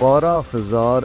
12,000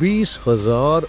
20,000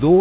2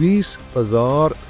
20,000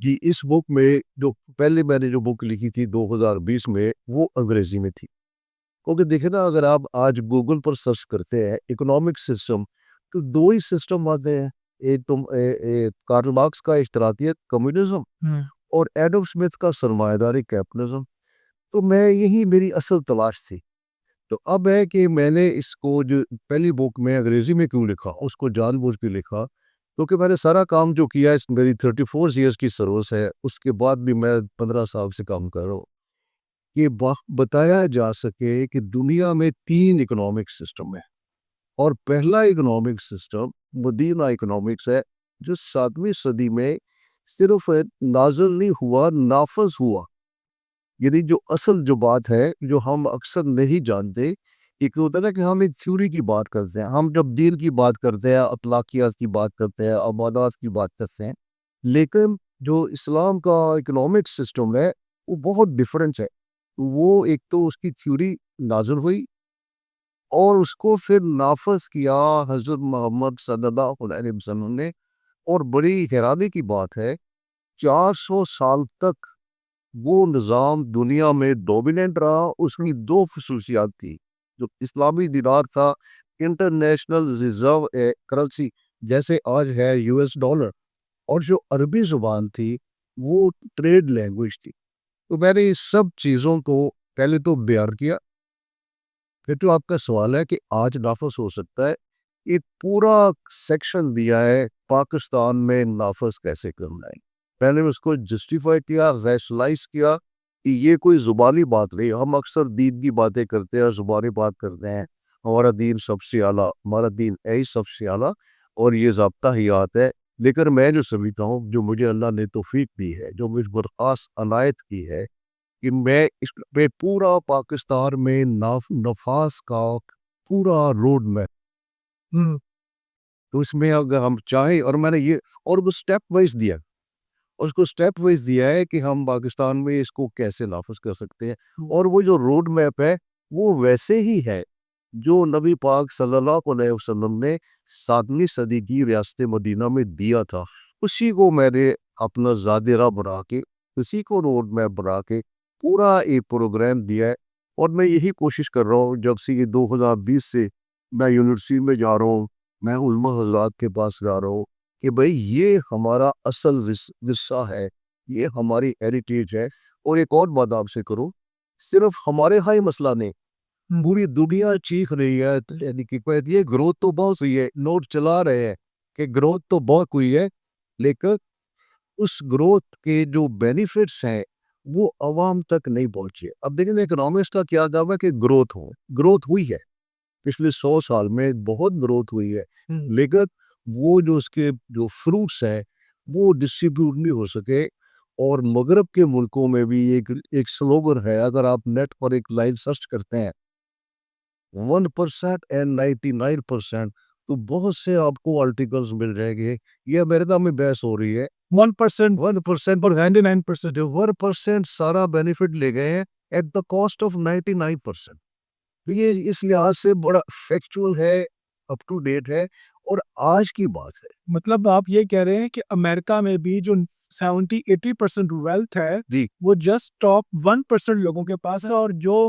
جی اس بک میں جو پہلے میں نے جو بک لکھی تھی 2020 میں وہ انگریزی میں تھی، کیونکہ دیکھیں نا اگر آپ آج گوگل پر سرچ کرتے ہیں اکنامک سسٹم تو دو ہی سسٹم آتے ہیں، ایک تو کارل مارکس کا اشتراکیت کمیونزم اور ایڈم اسمتھ کا سرمایہ داری کیپٹلزم۔ تو میں یہی میری اصل تلاش تھی۔ تو اب ہے کہ میں نے اس کو جو پہلی بک میں انگریزی میں کیوں لکھا اس کو جان بوجھ کے لکھا، کیونکہ میں نے سارا کام جو کیا ہے میری 34 ایئرس کی سروس ہے، اس کے بعد بھی میں 15 سال سے کام کر رہا ہوں کہ بتایا جا سکے کہ دنیا میں 3 اکنامک سسٹم ہے، اور پہلا اکنامک سسٹم مدینہ اکنامکس ہے جو 7ویں صدی میں صرف نازل نہیں ہوا، نافذ ہوا۔ یعنی جو اصل جو بات ہے جو ہم اکثر نہیں جانتے، ایک ہوتا ہے نا کہ ہم ایک تھیوری کی بات کرتے ہیں، ہم جب دین کی بات کرتے ہیں، اخلاقیات کی بات کرتے ہیں، عبادات کی بات کرتے ہیں، لیکن جو اسلام کا اکنامک سسٹم ہے وہ بہت ڈیفرنٹ ہے۔ وہ ایک تو اس کی تھیوری نازل ہوئی اور اس کو پھر نافذ کیا حضرت محمد صلی اللہ علیہ وسلم نے، اور بڑی حیرانی کی بات ہے 400 سال تک وہ نظام دنیا میں ڈومیننٹ رہا۔ اس کی 2 خصوصیات تھی، جو اسلامی دینار تھا انٹرنیشنل ریزرو کرنسی جیسے آج ہے یو ایس ڈالر، اور جو عربی زبان تھی وہ ٹریڈ لینگویج تھی۔ تو میں نے اس سب چیزوں کو پہلے تو بیان کیا، پھر تو آپ کا سوال ہے کہ آج نافذ ہو سکتا ہے، ایک پورا سیکشن دیا ہے پاکستان میں نافذ کیسے کرنا ہے۔ پہلے اس کو جسٹیفائی کیا، ریشنلائز کیا کہ یہ کوئی زبانی بات نہیں۔ ہم اکثر دین کی باتیں کرتے ہیں، زبانی بات کرتے ہیں، ہمارا دین سب سے اعلیٰ، ہمارا دین ہے سب سے اعلیٰ، اور یہ ضابطہ حیات ہے۔ لیکن میں جو سمجھتا ہوں، جو مجھے اللہ نے توفیق دی ہے، جو مجھ پر خاص عنایت کی ہے، کہ میں اس پہ پورا پاکستان میں نفاذ کا پورا روڈ میپ، تو اس میں اگر ہم چاہیں، اور میں نے یہ اور وہ سٹیپ وائز دیا، اس کو سٹیپ وائز دیا ہے کہ ہم پاکستان میں اس کو کیسے نافذ کر سکتے ہیں، اور وہ جو روڈ میپ ہے وہ ویسے ہی ہے جو نبی پاک صلی اللہ علیہ وسلم نے 7ویں صدی کی ریاست مدینہ میں دیا تھا۔ اسی کو میں نے اپنا زادرہ بنا کے، اسی کو روڈ میپ بنا کے پورا ایک پروگرام دیا ہے، اور میں یہی کوشش کر رہا ہوں جب سے یہ 2020 سے میں یونیورسٹی میں جا رہا ہوں، میں علماء حضرات کے پاس جا رہا ہوں کہ بھئی یہ ہمارا اصل ورثہ ہے، یہ ہماری ہیریٹیج ہے۔ اور ایک اور بات آپ سے کروں، صرف ہمارے ہاں ہی مسئلہ نہیں، پوری دنیا چیخ رہی ہے، یعنی کہ یہ گروتھ تو بہت ہوئی ہے، نوٹ چلا رہے ہیں کہ گروتھ تو بہت ہوئی ہے، لیکن اس گروتھ کے جو بینیفٹس ہیں وہ عوام تک نہیں پہنچے۔ اب دیکھیں اکنامکس کا کیا دعویٰ ہے کہ گروتھ ہوئی ہے، پچھلے 100 سال میں بہت گروتھ ہوئی ہے، لیکن وہ جو اس کے جو فروٹس ہیں وہ ڈسٹریبیوٹ نہیں ہو سکے۔ اور مغرب کے ملکوں میں بھی ایک سلوگن ہے، اگر آپ نیٹ پر ایک لائن سرچ کرتے ہیں 1% and 99%، تو بہت سے آپ کو آرٹیکلز مل جائیں گے۔ یہ امریکہ میں بحث ہو رہی ہے 1% 1% اور 99%۔ 1% سارا بینیفٹ لے گئے ہیں ایٹ دا کاسٹ آف 99%۔ یہ اس لحاظ سے بڑا فیکچول ہے، اپ ٹو ڈیٹ ہے، اور آج کی بات ہے۔ مطلب آپ یہ کہہ رہے ہیں کہ امریکہ میں بھی جو 70-80% ویلتھ ہے جی وہ جسٹ ٹاپ 1% لوگوں کے پاس ہے، اور جو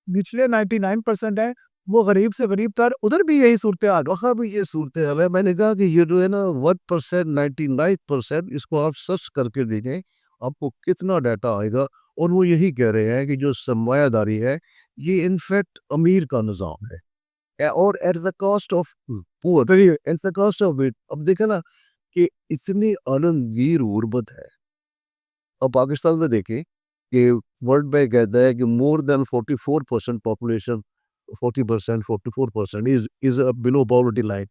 نچلے 99% ہے وہ غریب سے غریب تر، ادھر بھی یہی صورتحال۔ وہاں بھی یہ صورتحال ہے۔ میں نے کہا کہ یہ جو ہے نا 1%، 99%، اس کو آپ سرچ کر کے دیکھیں آپ کو کتنا ڈیٹا آئے گا، اور وہ یہی کہہ رہے ہیں کہ جو سرمایہ داری ہے یہ انفیکٹ امیر کا نظام ہے، اور at the cost of poor, at the cost of it. اب دیکھیں نا کہ اتنی عالمگیر غربت ہے۔ اب پاکستان میں دیکھیں کہ ورلڈ بینک کہتا ہے کہ مور دین 44% population, 40%، 44% is below poverty line۔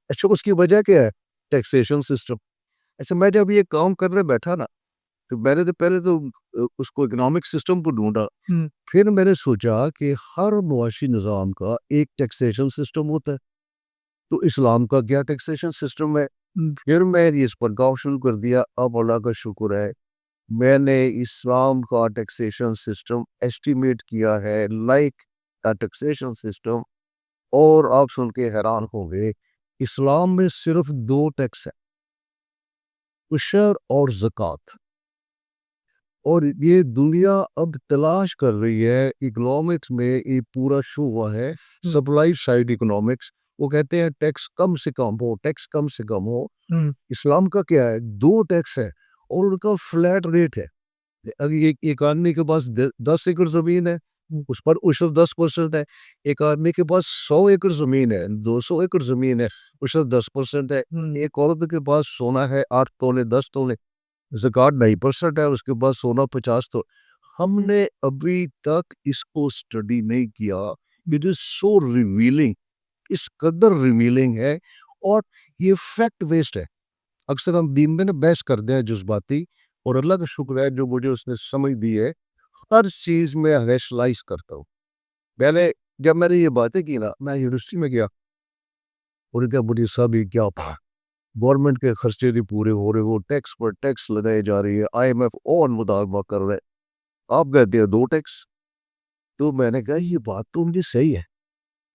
اچھا اس کی وجہ کیا ہے؟ Taxation system. اچھا میں جب یہ کام کرنے بیٹھا نا تو میں نے پہلے تو اس کو اکنامک سسٹم کو ڈھونڈا، پھر میں نے سوچا کہ ہر معاشی نظام کا ایک ٹیکسیشن سسٹم ہوتا ہے، تو اسلام کا کیا ٹیکسیشن سسٹم ہے؟ پھر میں اس پر غور شروع کر دیا۔ اب اللہ کا شکر ہے میں نے اسلام کا ٹیکسیشن سسٹم ایسٹیمیٹ کیا ہے لائک کا ٹیکسیشن سسٹم، اور آپ سن کے حیران ہو گئے، اسلام میں صرف 2 ٹیکس ہیں، عشر اور زکوٰۃ۔ اور یہ دنیا اب تلاش کر رہی ہے اکنامکس میں ایک پورا شعبہ ہے سپلائی سائڈ اکنامکس. وہ کہتے ہیں ٹیکس کم سے کم ہو, ٹیکس کم سے کم ہو. اسلام کا کیا ہے, 2 ٹیکس ہے اور ان کا فلیٹ ریٹ ہے. اگر ایک آدمی کے پاس 10 ایکڑ زمین ہے اس پر عشر 10% ہے. ایک آدمی کے پاس 100 ایکڑ زمین ہے, 200 ایکڑ زمین ہے, عشر 10% ہے. ایک عورت کے پاس سونا ہے 8 تولے 10 تولے, زکوٰۃ 9% ہے, اور اس کے پاس سونا 50 تو. ہم نے ابھی تک اس کو اسٹڈی نہیں کیا. اٹ از سو ریویلنگ, اس قدر ریویلنگ ہے, اور یہ فیکٹ بیسڈ ہے. اکثر ہم دین میں بحث کرتے ہیں جذباتی, اور اللہ کا شکر ہے جو مجھے اس نے سمجھ دی ہے, ہر چیز میں ریشنلائز کرتا ہوں. پہلے جب میں نے یہ باتیں کی نا, میں یونیورسٹی میں گیا اور کیا مجھے سب یہ کیا پڑھا, گورنمنٹ کے خرچے نہیں پورے ہو رہے, وہ ٹیکس پر ٹیکس لگائے جا رہی ہے, آئی ایم ایف اور مطالبہ کر رہے, آپ کہتے ہیں 2 ٹیکس. تو میں نے کہا یہ بات تو مجھے صحیح ہے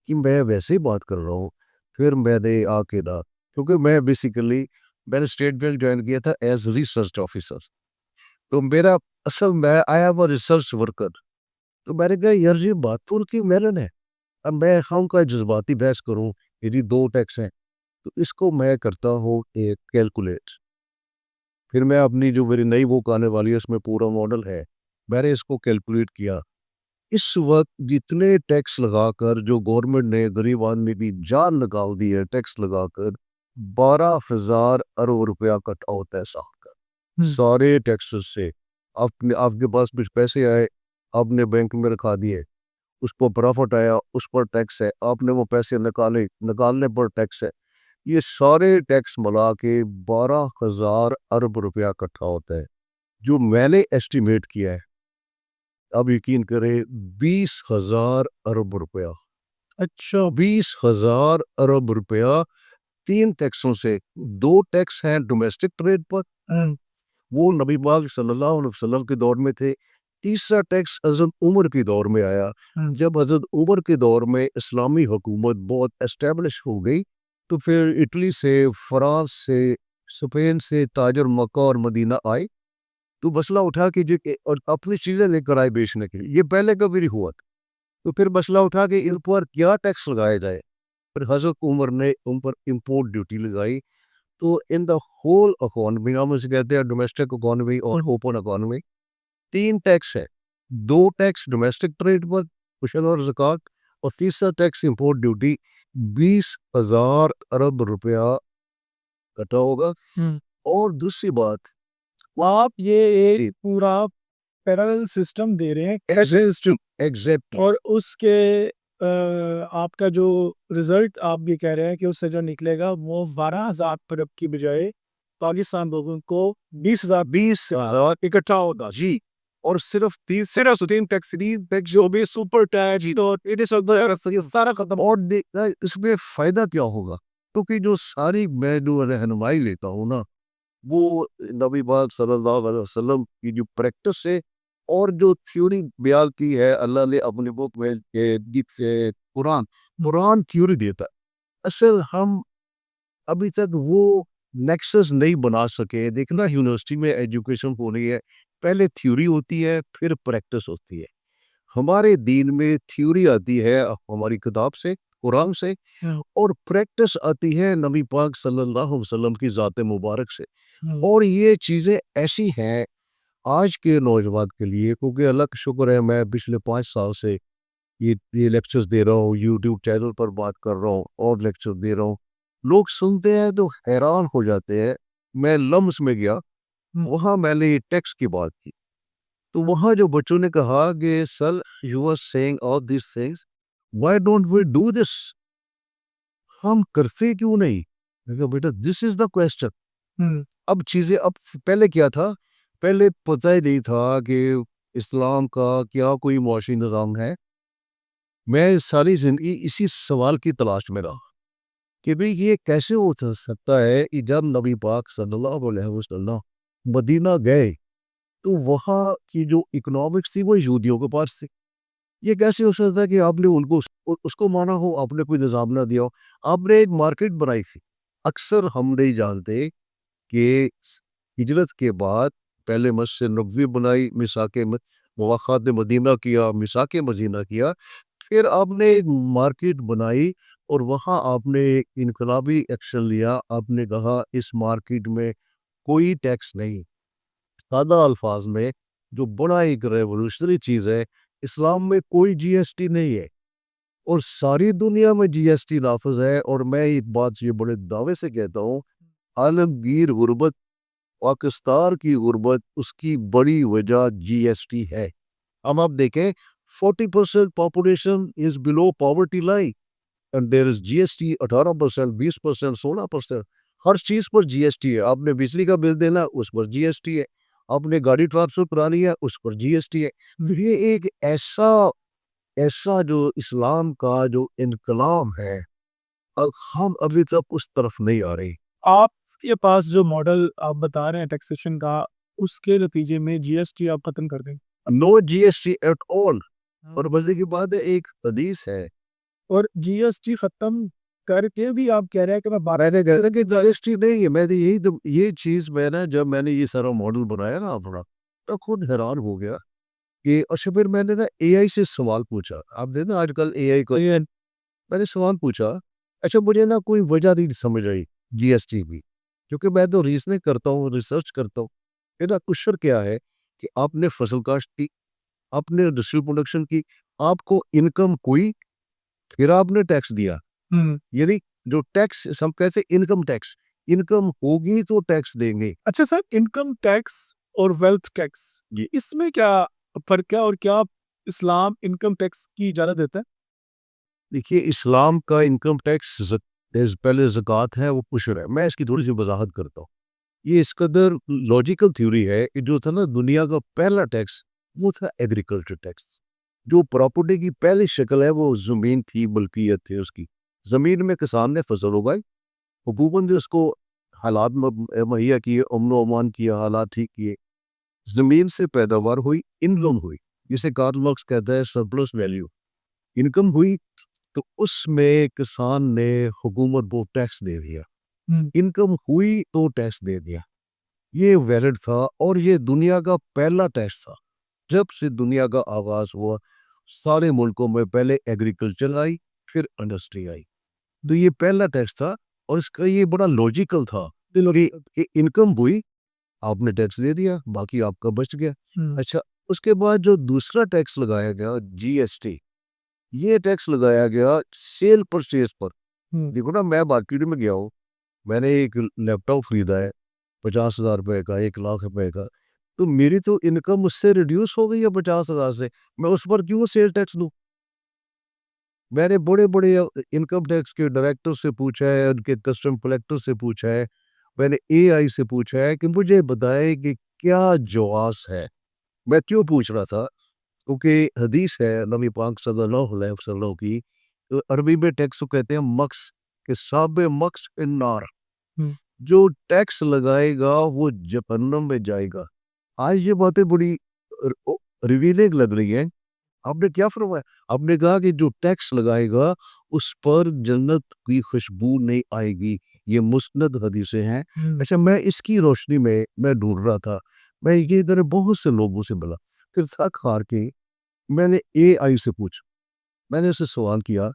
کہ میں ویسے ہی بات کر رہا ہوں. پھر میں نے آ کے نا, کیونکہ میں بیسیکلی میں نے اسٹیٹ بینک جوائن کیا تھا ایز ریسرچ آفیسر, تو میرا اصل میں I am a research worker. تو میں نے کہا یار یہ بات تو ان کی میلن ہے, اب میں ہم کا جذباتی بحث کروں, یہ 2 ٹیکس ہیں, تو اس کو میں کرتا ہوں ایک کیلکولیٹ. پھر میں اپنی جو میری نئی بک آنے والی ہے اس میں پورا ماڈل ہے, میں نے اس کو کیلکولیٹ کیا. اس وقت جتنے ٹیکس لگا کر جو گورنمنٹ نے غریب آدمی کی جان نکال دی ہے, ٹیکس لگا کر 12,000 ارب روپیہ کٹ ہوتا ہے سال کا سارے ٹیکسز سے. آپ کے پاس کچھ پیسے آئے, آپ نے بینک میں رکھا دیے, اس پر پرافٹ آیا, اس پر ٹیکس ہے, آپ نے وہ پیسے نکالنے پر ٹیکس ہے. یہ سارے ٹیکس ملا کے 12,000 ارب روپیہ اکٹھا ہوتا ہے, جو میں نے ایسٹیمیٹ کیا ہے. اب یقین کریں 20,000 ارب روپیہ. اچھا 20,000 ارب روپیہ 3 ٹیکسوں سے. 2 ٹیکس ہیں ڈومیسٹک ٹریڈ پر, وہ نبی پاک صلی اللہ علیہ وسلم کے دور میں تھے. تیسرا ٹیکس حضرت عمر کے دور میں آیا, جب حضرت عمر کے دور میں اسلامی حکومت بہت اسٹیبلش ہو گئی, تو پھر اٹلی سے, فرانس سے, اسپین سے تاجر مکہ اور مدینہ آئے, تو مسئلہ اٹھا کہ اور اپنی چیزیں لے کر آئے بیچنے کے لیے. یہ پہلے کبھی نہیں ہوا تھا. تو پھر مسئلہ اٹھا کہ ان پر کیا ٹیکس لگایا جائے. پھر حضرت عمر نے ان پر امپورٹ ڈیوٹی لگائی. تو ان دا ہول اکانومی, ہم اسے کہتے ہیں ڈومیسٹک اکانومی اور اوپن اکانومی, 3 ٹیکس ہے. 2 ٹیکس ڈومیسٹک ٹریڈ پر عشر اور زکوٰۃ, اور تیسرا ٹیکس امپورٹ ڈیوٹی. 20,000 ارب روپیہ کٹا ہوگا. اور دوسری بات, آپ یہ ایک پورا پیرالل سسٹم دے رہے ہیں ایگزیکٹ, اور اس کے آپ کا جو رزلٹ آپ بھی کہہ رہے ہیں کہ اس سے جو نکلے گا وہ 12,000 ارب کی بجائے پاکستان لوگوں کو 20,000 اکٹھا ہوگا. جی. اور صرف 3 ٹیکس جو بھی سپر ٹیکس سارا ختم. اور اس میں فائدہ کیا ہوگا, کیونکہ جو ساری میں جو رہنمائی لیتا ہوں نا, وہ نبی پاک صلی اللہ علیہ وسلم کی جو پریکٹس ہے اور جو تھیوری بیان کی ہے اللہ نے اپنی بک میں, قرآن تھیوری دیتا ہے. اصل ہم ابھی تک وہ نیکسس نہیں بنا سکے. دیکھنا یونیورسٹی میں ایجوکیشن ہو رہی ہے, پہلے تھیوری ہوتی ہے پھر پریکٹس ہوتی ہے. ہمارے دین میں تھیوری آتی ہے ہماری کتاب سے, قرآن سے, اور پریکٹس آتی ہے نبی پاک صلی اللہ علیہ وسلم کی ذات مبارک سے. اور یہ چیزیں ایسی ہیں آج کے نوجوان کے لیے, کیونکہ اللہ کا شکر ہے میں پچھلے 5 سال سے یہ لیکچرز دے رہا ہوں, یوٹیوب چینل پر بات کر رہا ہوں اور لیکچر دے رہا ہوں. لوگ سنتے ہیں تو حیران ہو جاتے ہیں. میں لمس میں گیا, وہاں میں نے یہ ٹیکس کی بات کی, تو وہاں جو بچوں نے کہا کہ sir you are seeing all these things, why don't we do this, ہم کرتے کیوں نہیں. میں کہا بیٹا دس از دا کویسچن. اب چیزیں, اب پہلے کیا تھا, پہلے پتہ ہی نہیں تھا کہ اسلام کا کیا کوئی معاشی نظام ہے. میں ساری زندگی اسی سوال کی تلاش میں رہا کہ بھئی یہ کیسے ہو سکتا ہے کہ جب نبی پاک صلی اللہ علیہ وسلم مدینہ گئے تو وہاں کی جو اکنامکس تھی وہ یہودیوں کے پاس تھی. یہ کیسے ہو سکتا ہے کہ آپ نے ان کو اس کو مانا ہو, آپ نے کوئی نظام نہ دیا ہو, آپ نے ایک مارکیٹ بنائی تھی. اکثر ہم نہیں جانتے کہ ہجرت کے بعد پہلے مسجد نبوی بنائی، میثاق مواخات مدینہ کیا، میثاق مدینہ کیا، پھر آپ نے ایک مارکیٹ بنائی اور وہاں آپ نے ایک انقلابی ایکشن لیا. آپ نے کہا اس مارکیٹ میں کوئی ٹیکس نہیں. سادہ الفاظ میں جو بڑا ایک ریولوشنری چیز ہے، اسلام میں کوئی جی ایس ٹی نہیں ہے اور ساری دنیا میں جی ایس ٹی نافذ ہے. اور میں ایک بات یہ بڑے دعوے سے کہتا ہوں، عالمگیر غربت، پاکستان کی غربت، اس کی بڑی وجہ جی ایس ٹی ہے. اب آپ دیکھیں 40% population is below poverty line and there is G S T 18%، 20%، 16%. ہر چیز پر جی ایس ٹی ہے. آپ نے بجلی کا بل دینا، اس پر جی ایس ٹی ہے. آپ نے گاڑی ٹرانسفر کرانی ہے، اس پر جی ایس ٹی ہے. یہ ایک ایسا جو اسلام کا جو انقلاب ہے، اب ہم ابھی تک اس طرف نہیں آ رہے. آپ کے پاس جو ماڈل آپ بتا رہے ہیں ٹیکسیشن کا، اس کے نتیجے میں جی ایس ٹی آپ ختم کر دیں. نو جی ایس ٹی ایٹ آل. اور مزے کی بات ہے، ایک حدیث ہے، اور جی ایس ٹی ختم کر کے بھی آپ کہہ رہے ہیں کہ میں میں نے کہا کہ جی ایس ٹی نہیں ہے. میں نے یہ چیز میں نے جب میں نے یہ سارا ماڈل بنایا نا اپنا، تو خود حیران ہو گیا کہ اچھا پھر میں نے نا اے آئی سے سوال پوچھا. آپ دیکھیں آج کل اے آئی کو میں نے سوال پوچھا، اچھا مجھے نا کوئی وجہ نہیں سمجھ آئی جی ایس ٹی کی، کیونکہ میں تو ریزننگ کرتا ہوں، ریسرچ کرتا ہوں. میرا کوشچن کیا ہے کہ آپ نے فصل کاشت کی، آپ نے انڈسٹریل پروڈکشن کی، آپ کو انکم ہوئی، پھر آپ نے ٹیکس دیا. یعنی جو ٹیکس ہم کہتے ہیں انکم ٹیکس، انکم ہوگی تو ٹیکس دیں گے. اچھا سر، انکم ٹیکس اور ویلتھ ٹیکس، جی اس میں کیا فرق ہے اور کیا اسلام انکم ٹیکس کی اجازت دیتا ہے؟ دیکھیے، اسلام کا انکم ٹیکس پہلے زکوٰۃ ہے، وہ پشر ہے. میں اس کی تھوڑی سی وضاحت کرتا ہوں. یہ اس قدر لاجیکل تھیوری ہے کہ جو تھا نا دنیا کا پہلا ٹیکس، وہ تھا ایگریکلچر ٹیکس. جو پراپرٹی کی پہلی شکل ہے وہ زمین تھی، ملکیت تھی اس کی. زمین میں کسان نے فصل اگائی، حکومت نے اس کو حالات مہیا کیے، امن و امان کیا، حالات ٹھیک کیے، زمین سے پیداوار ہوئی، انکم ہوئی، جسے کارل مارکس کہتا ہے سرپلس ویلیو. انکم ہوئی تو اس میں کسان نے حکومت کو ٹیکس دے دیا. انکم ہوئی تو ٹیکس دے دیا. یہ ویلڈ تھا اور یہ دنیا کا پہلا ٹیکس تھا. جب سے دنیا کا آغاز ہوا، سارے ملکوں میں پہلے ایگریکلچر آئی، پھر انڈسٹری آئی. تو یہ پہلا ٹیکس تھا اور اس کا یہ بڑا لاجیکل تھا کہ انکم ہوئی، آپ نے ٹیکس دے دیا، باقی آپ کا بچ گیا. اچھا، اس کے بعد جو دوسرا ٹیکس لگایا گیا جی ایس ٹی، یہ ٹیکس لگایا گیا سیل پرچیز پر. دیکھو نا، میں مارکیٹ میں گیا ہوں، میں نے ایک لیپ ٹاپ خریدا ہے 50,000 روپے کا، 1,00,000 روپے کا، تو میری تو انکم اس سے ریڈیوس ہو گئی ہے 50,000 سے. میں اس پر کیوں سیل ٹیکس دوں؟ میں نے بڑے بڑے انکم ٹیکس کے ڈائریکٹر سے پوچھا ہے، ان کے کسٹم کلیکٹر سے پوچھا ہے، میں نے اے آئی سے پوچھا ہے کہ مجھے بتائے کہ کیا جواز ہے. میں کیوں پوچھ رہا تھا؟ کیونکہ حدیث ہے نبی پاک صلی اللہ علیہ وسلم کی، عربی میں ٹیکس کو کہتے ہیں مکس، کہ صاب مکس النار. جو ٹیکس لگائے گا وہ جہنم میں جائے گا. آج یہ باتیں بڑی ریویلنگ لگ رہی ہیں. آپ نے کیا فرمایا؟ آپ نے کہا کہ جو ٹیکس لگائے گا اس پر جنت کی خوشبو نہیں آئے گی. یہ مسند حدیثیں ہیں. اچھا، میں اس کی روشنی میں ڈھونڈ رہا تھا. میں یہ ادھر بہت سے لوگوں سے ملا، پھر تھک ہار کے میں نے اے آئی سے پوچھا. میں نے اسے سوال کیا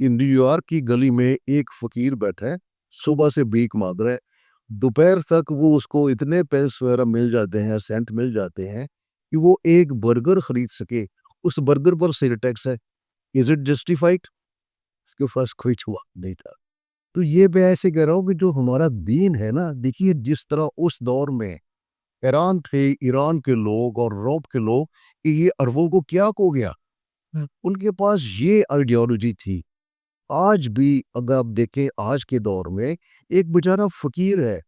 کہ نیو یارک کی گلی میں ایک فقیر بیٹھا ہے، صبح سے بھیک مانگ رہا ہے، دوپہر تک وہ اس کو اتنے پیسے وغیرہ مل جاتے ہیں، سینٹ مل جاتے ہیں کہ وہ ایک برگر خرید سکے. اس برگر پر سیل ٹیکس ہے. Is it justified? اس کے پاس کوئی چھوا نہیں تھا. تو یہ میں ایسے کہہ رہا ہوں کہ جو ہمارا دین ہے نا، دیکھیے جس طرح اس دور میں ایران تھے، ایران کے لوگ اور روم کے لوگ، کہ یہ عربوں کو کیا ہو گیا، ان کے پاس یہ آئیڈیالوجی تھی. آج بھی اگر آپ دیکھیں آج کے دور میں ایک بیچارہ فقیر ہے،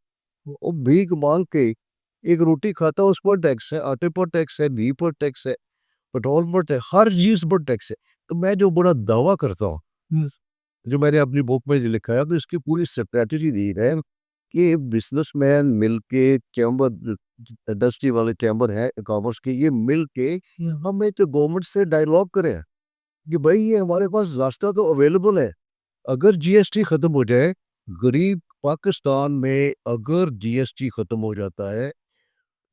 وہ بھیک مانگ کے ایک روٹی کھاتا، اس پر ٹیکس ہے، آٹے پر ٹیکس ہے، گھی پر ٹیکس ہے، پیٹرول پر ٹیکس، ہر چیز پر ٹیکس ہے. تو میں جو بڑا دعویٰ کرتا ہوں، جو میں نے اپنی بک میں لکھا ہے، تو اس کی پوری اسٹریٹجی دی ہے کہ بزنس مین مل کے، چیمبر انڈسٹری والے چیمبر ہے کامرس کے، یہ مل کے ہم ایک گورنمنٹ سے ڈائیلاگ کریں کہ بھائی یہ ہمارے پاس راستہ تو اویلیبل ہے. اگر جی ایس ٹی ختم ہو جائے، غریب پاکستان میں اگر جی ایس ٹی ختم ہو جاتا ہے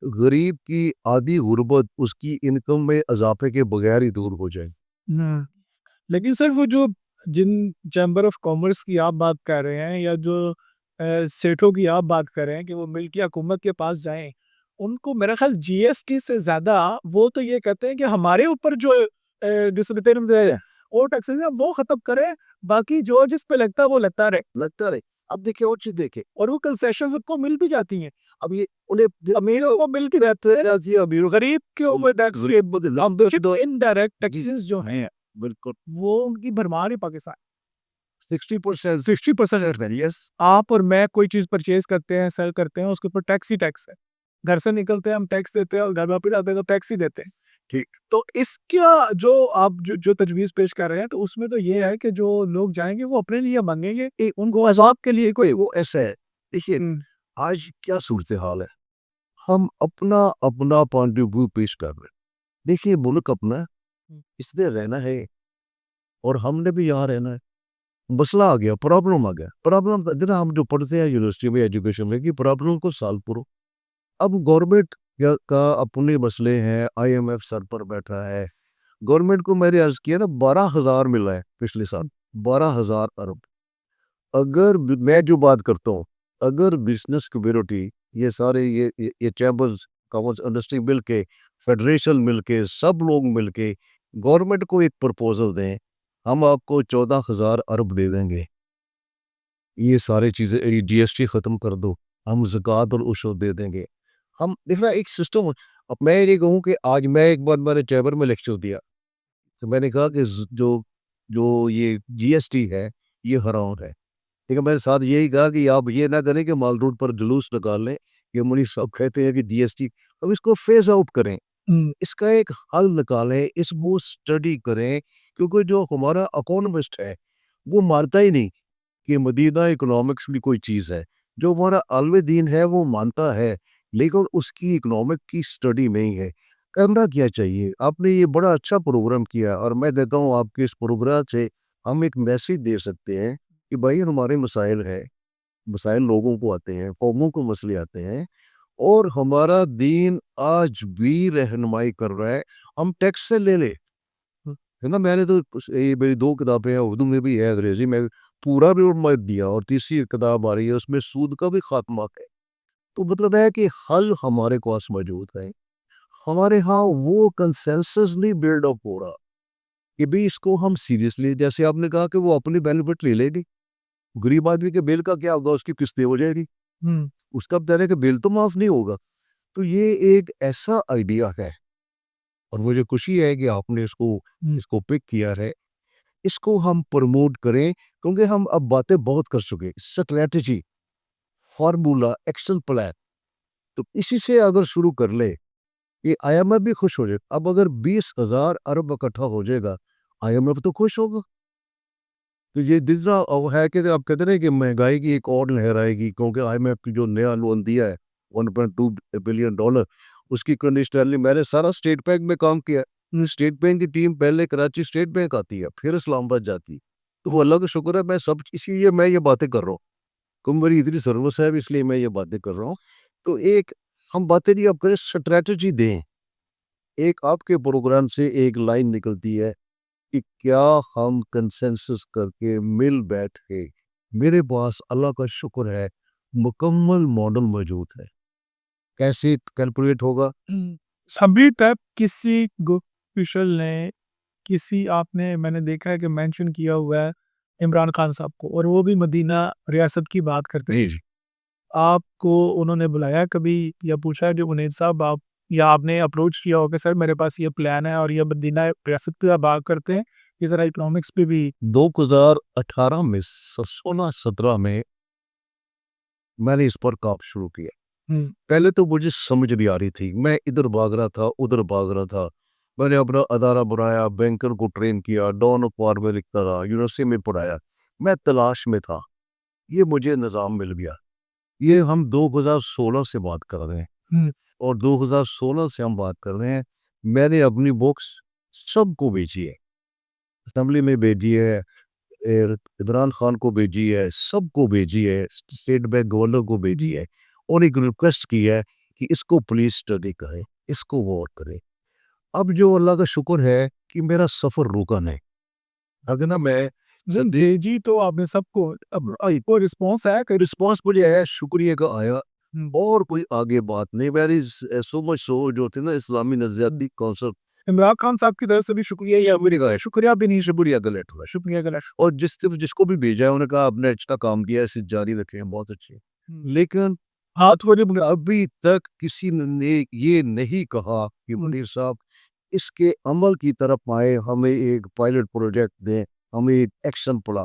غریب کی آدھی غربت اس کی انکم میں اضافے کے بغیر ہی دور ہو جائے. لیکن سر وہ جو جن چیمبر آف کامرس کی آپ بات کر رہے ہیں یا جو سیٹوں کی آپ بات کر رہے ہیں کہ وہ ملکی حکومت کے پاس جائیں, ان کو میرا خیال جی ایس ٹی سے زیادہ وہ تو یہ کہتے ہیں کہ ہمارے اوپر جو وہ ٹیکسز ہیں وہ ختم کریں, باقی جو جس پہ لگتا ہے وہ لگتا رہے. اب دیکھیں اور چیز دیکھیں, اور وہ کنسیشن ان کو مل بھی جاتی ہیں, اب یہ انہیں امیروں کو مل کے رہتے ہیں, غریب کے اوپر ٹیکس انڈائریکٹ ٹیکسز جو ہیں بالکل وہ ان کی بھرمار ہی پاکستان. 60% 60% یس. آپ اور میں کوئی چیز پرچیز کرتے ہیں, سیل کرتے ہیں, اس کے اوپر ٹیکس ہی ٹیکس ہے. گھر سے نکلتے ہیں ہم ٹیکس دیتے ہیں, اور گھر واپس آتے ہیں تو ٹیکس ہی دیتے ہیں. ٹھیک. تو اس کا جو آپ جو تجویز پیش کر رہے ہیں تو اس میں تو یہ ہے کہ جو لوگ جائیں گے وہ اپنے لیے مانگیں گے, ان کو عذاب کے لیے کوئی وہ ایسا ہے. دیکھیے آج کیا صورتحال ہے, ہم اپنا پوائنٹ آف ویو پیش کر رہے ہیں. دیکھیے ملک اپنا, اس نے رہنا ہے اور ہم نے بھی یہاں رہنا ہے. مسئلہ آ گیا, پرابلم آ گیا. پرابلم جنا ہم جو پڑھتے ہیں یونیورسٹی میں ایجوکیشن میں کہ پرابلم کو سالو کرو. اب گورنمنٹ کا اپنے مسئلے ہیں, آئی ایم ایف سر پر بیٹھا ہے. گورنمنٹ کو میں نے عرض کیا نا 12,000 ملا ہے پچھلے سال, 12,000 ارب. اگر میں جو بات کرتا ہوں, اگر بزنس کمیونٹی یہ سارے یہ چیمبرز کامرس انڈسٹری مل کے, فیڈریشن مل کے, سب لوگ مل کے گورنمنٹ کو ایک پرپوزل دیں, ہم آپ کو 14,000 ارب دے دیں گے, یہ سارے چیزیں جی ایس ٹی ختم کر دو, ہم زکوٰۃ اور عشر دے دیں گے. ہم دیکھ رہا ایک سسٹم. اب میں یہ کہوں کہ آج میں ایک بار میں نے چیمبر میں لیکچر دیا تو میں نے کہا کہ جو یہ جی ایس ٹی ہے یہ حرام ہے. لیکن میں نے ساتھ یہی کہا کہ آپ یہ نہ کریں کہ مال روڈ پر جلوس نکال لیں. یہ منی صاحب کہتے ہیں کہ جی ایس ٹی, اب اس کو فیز آؤٹ کریں, اس کا ایک حل نکالیں, اس کو اسٹڈی کریں, کیونکہ جو ہمارا اکانومسٹ ہے وہ مانتا ہی نہیں کہ مدینہ اکنامکس بھی کوئی چیز ہے. جو ہمارا عالم دین ہے وہ مانتا ہے, لیکن اس کی اکنامک کی اسٹڈی نہیں ہے. کرنا کیا چاہیے؟ آپ نے یہ بڑا اچھا پروگرام کیا, اور میں دیتا ہوں آپ کے اس پروگرام سے ہم ایک میسیج دے سکتے ہیں کہ بھائی ہمارے مسائل ہیں, مسائل لوگوں کو آتے ہیں, قوموں کو مسئلے آتے ہیں, اور ہمارا دین آج بھی رہنمائی کر رہا ہے. ہم ٹیکس سے لے لے ہے نا. میں نے تو یہ میری 2 کتابیں ہیں, اردو میں بھی ہے, انگریزی میں پورا بھی میں دیا, اور تیسری کتاب آ رہی ہے اس میں سود کا بھی خاتمہ ہے. تو مطلب ہے کہ حل ہمارے پاس موجود ہے. ہمارے ہاں وہ کنسنسس نہیں بلڈ اپ ہو رہا کہ بھی اس کو ہم سیریسلی, جیسے آپ نے کہا کہ وہ اپنی بینیفٹ لے گی. غریب آدمی کے بل کا کیا ہوگا, اس کی قسطیں ہو جائے گی, اس کا بتانے کہ بل تو معاف نہیں ہوگا. تو یہ ایک ایسا آئیڈیا ہے, اور مجھے خوشی ہے کہ آپ نے اس کو پک کیا ہے. اس کو ہم پروموٹ کریں, کیونکہ ہم اب باتیں بہت کر چکے. اسٹریٹجی, فارمولا, ایکشن پلان, تو اسی سے اگر شروع کر لے یہ آئی ایم ایف بھی خوش ہو جائے. اب اگر 20,000 ارب اکٹھا ہو جائے گا, آئی ایم ایف تو خوش ہوگا. تو یہ دوسرا ہے کہ آپ کہتے ہیں کہ مہنگائی کی ایک اور لہر آئے گی, کیونکہ آئی ایم ایف کی جو نیا لون دیا ہے $1.2 بلین, اس کی کنڈیشنلی میں نے سارا اسٹیٹ بینک میں کام کیا. اسٹیٹ بینک کی ٹیم پہلے کراچی اسٹیٹ بینک آتی ہے, پھر اسلام آباد جاتی. تو وہ اللہ کا شکر ہے, میں اسی لیے میں یہ باتیں کر رہا ہوں, کیونکہ میری اتنی سروس ہے, اس لیے میں یہ باتیں کر رہا ہوں. تو ایک ہم باتیں نہیں, اب کریں اسٹریٹجی دیں. ایک آپ کے پروگرام سے ایک لائن نکلتی ہے کہ کیا ہم کنسنسس کر کے مل بیٹھ کے, میرے پاس اللہ کا شکر ہے مکمل ماڈل موجود ہے, کیسے کیلکولیٹ ہوگا. ابھی تک کسی آفیشل نے آپ نے میں نے دیکھا ہے کہ مینشن کیا ہوا ہے عمران خان صاحب کو, اور وہ بھی مدینہ ریاست کی بات کرتے ہیں. آپ کو انہوں نے بلایا کبھی یا پوچھا ہے جو انید صاحب آپ نے اپروچ کیا ہو کہ سر میرے پاس یہ پلان ہے اور یہ مدینہ ریاست پہ بات کرتے ہیں, یہ ذرا اکنامکس پہ بھی. 2018 میں 16-17 میں میں نے اس پر کام شروع کیا. پہلے تو مجھے سمجھ نہیں آ رہی تھی, میں ادھر بھاگ رہا تھا, ادھر بھاگ رہا تھا. میں نے اپنا ادارہ بنایا, بینکر کو ٹرین کیا, ڈان آف وار میں لکھتا رہا, یونیورسٹی میں پڑھایا. میں تلاش میں تھا, یہ مجھے نظام مل گیا. یہ ہم 2016 سے بات کر رہے ہیں, اور 2016 سے ہم بات کر رہے ہیں. میں نے اپنی بکس سب کو بیچی ہے, اسمبلی میں بھیجی ہے, عمران خان کو بھیجی ہے, سب کو بھیجی ہے, اسٹیٹ بینک گورنر کو بھیجی ہے, اور ایک ریکویسٹ کی ہے کہ اس کو پولیس اسٹڈی کرے, اس کو وہ کرے. اب جو اللہ کا شکر ہے کہ میرا سفر رکا نہیں, اگر نا میں بھیجی تو آپ نے سب کو, اب کوئی رسپانس آیا کہ رسپانس مجھے ہے شکریہ کا آیا, اور کوئی آگے بات نہیں. میری سو مچ سو جو تھی نا اسلامی نظریاتی کانسیپٹ, عمران خان صاحب کی طرف سے بھی شکریہ, یا شکریہ بھی نہیں, شکریہ غلط ہوا. شکریہ کا اور جس کو بھی بھیجا ہے انہوں نے کہا آپ نے اچھا کام کیا ہے, اسے جاری رکھیں, بہت اچھے. لیکن ہاتھ کو نہیں ابھی تک کسی نے یہ نہیں کہا کہ منیر صاحب اس کے عمل کی طرف آئے, ہمیں ایک پائلٹ پروجیکٹ دیں, ہمیں ایک ایکشن پڑا.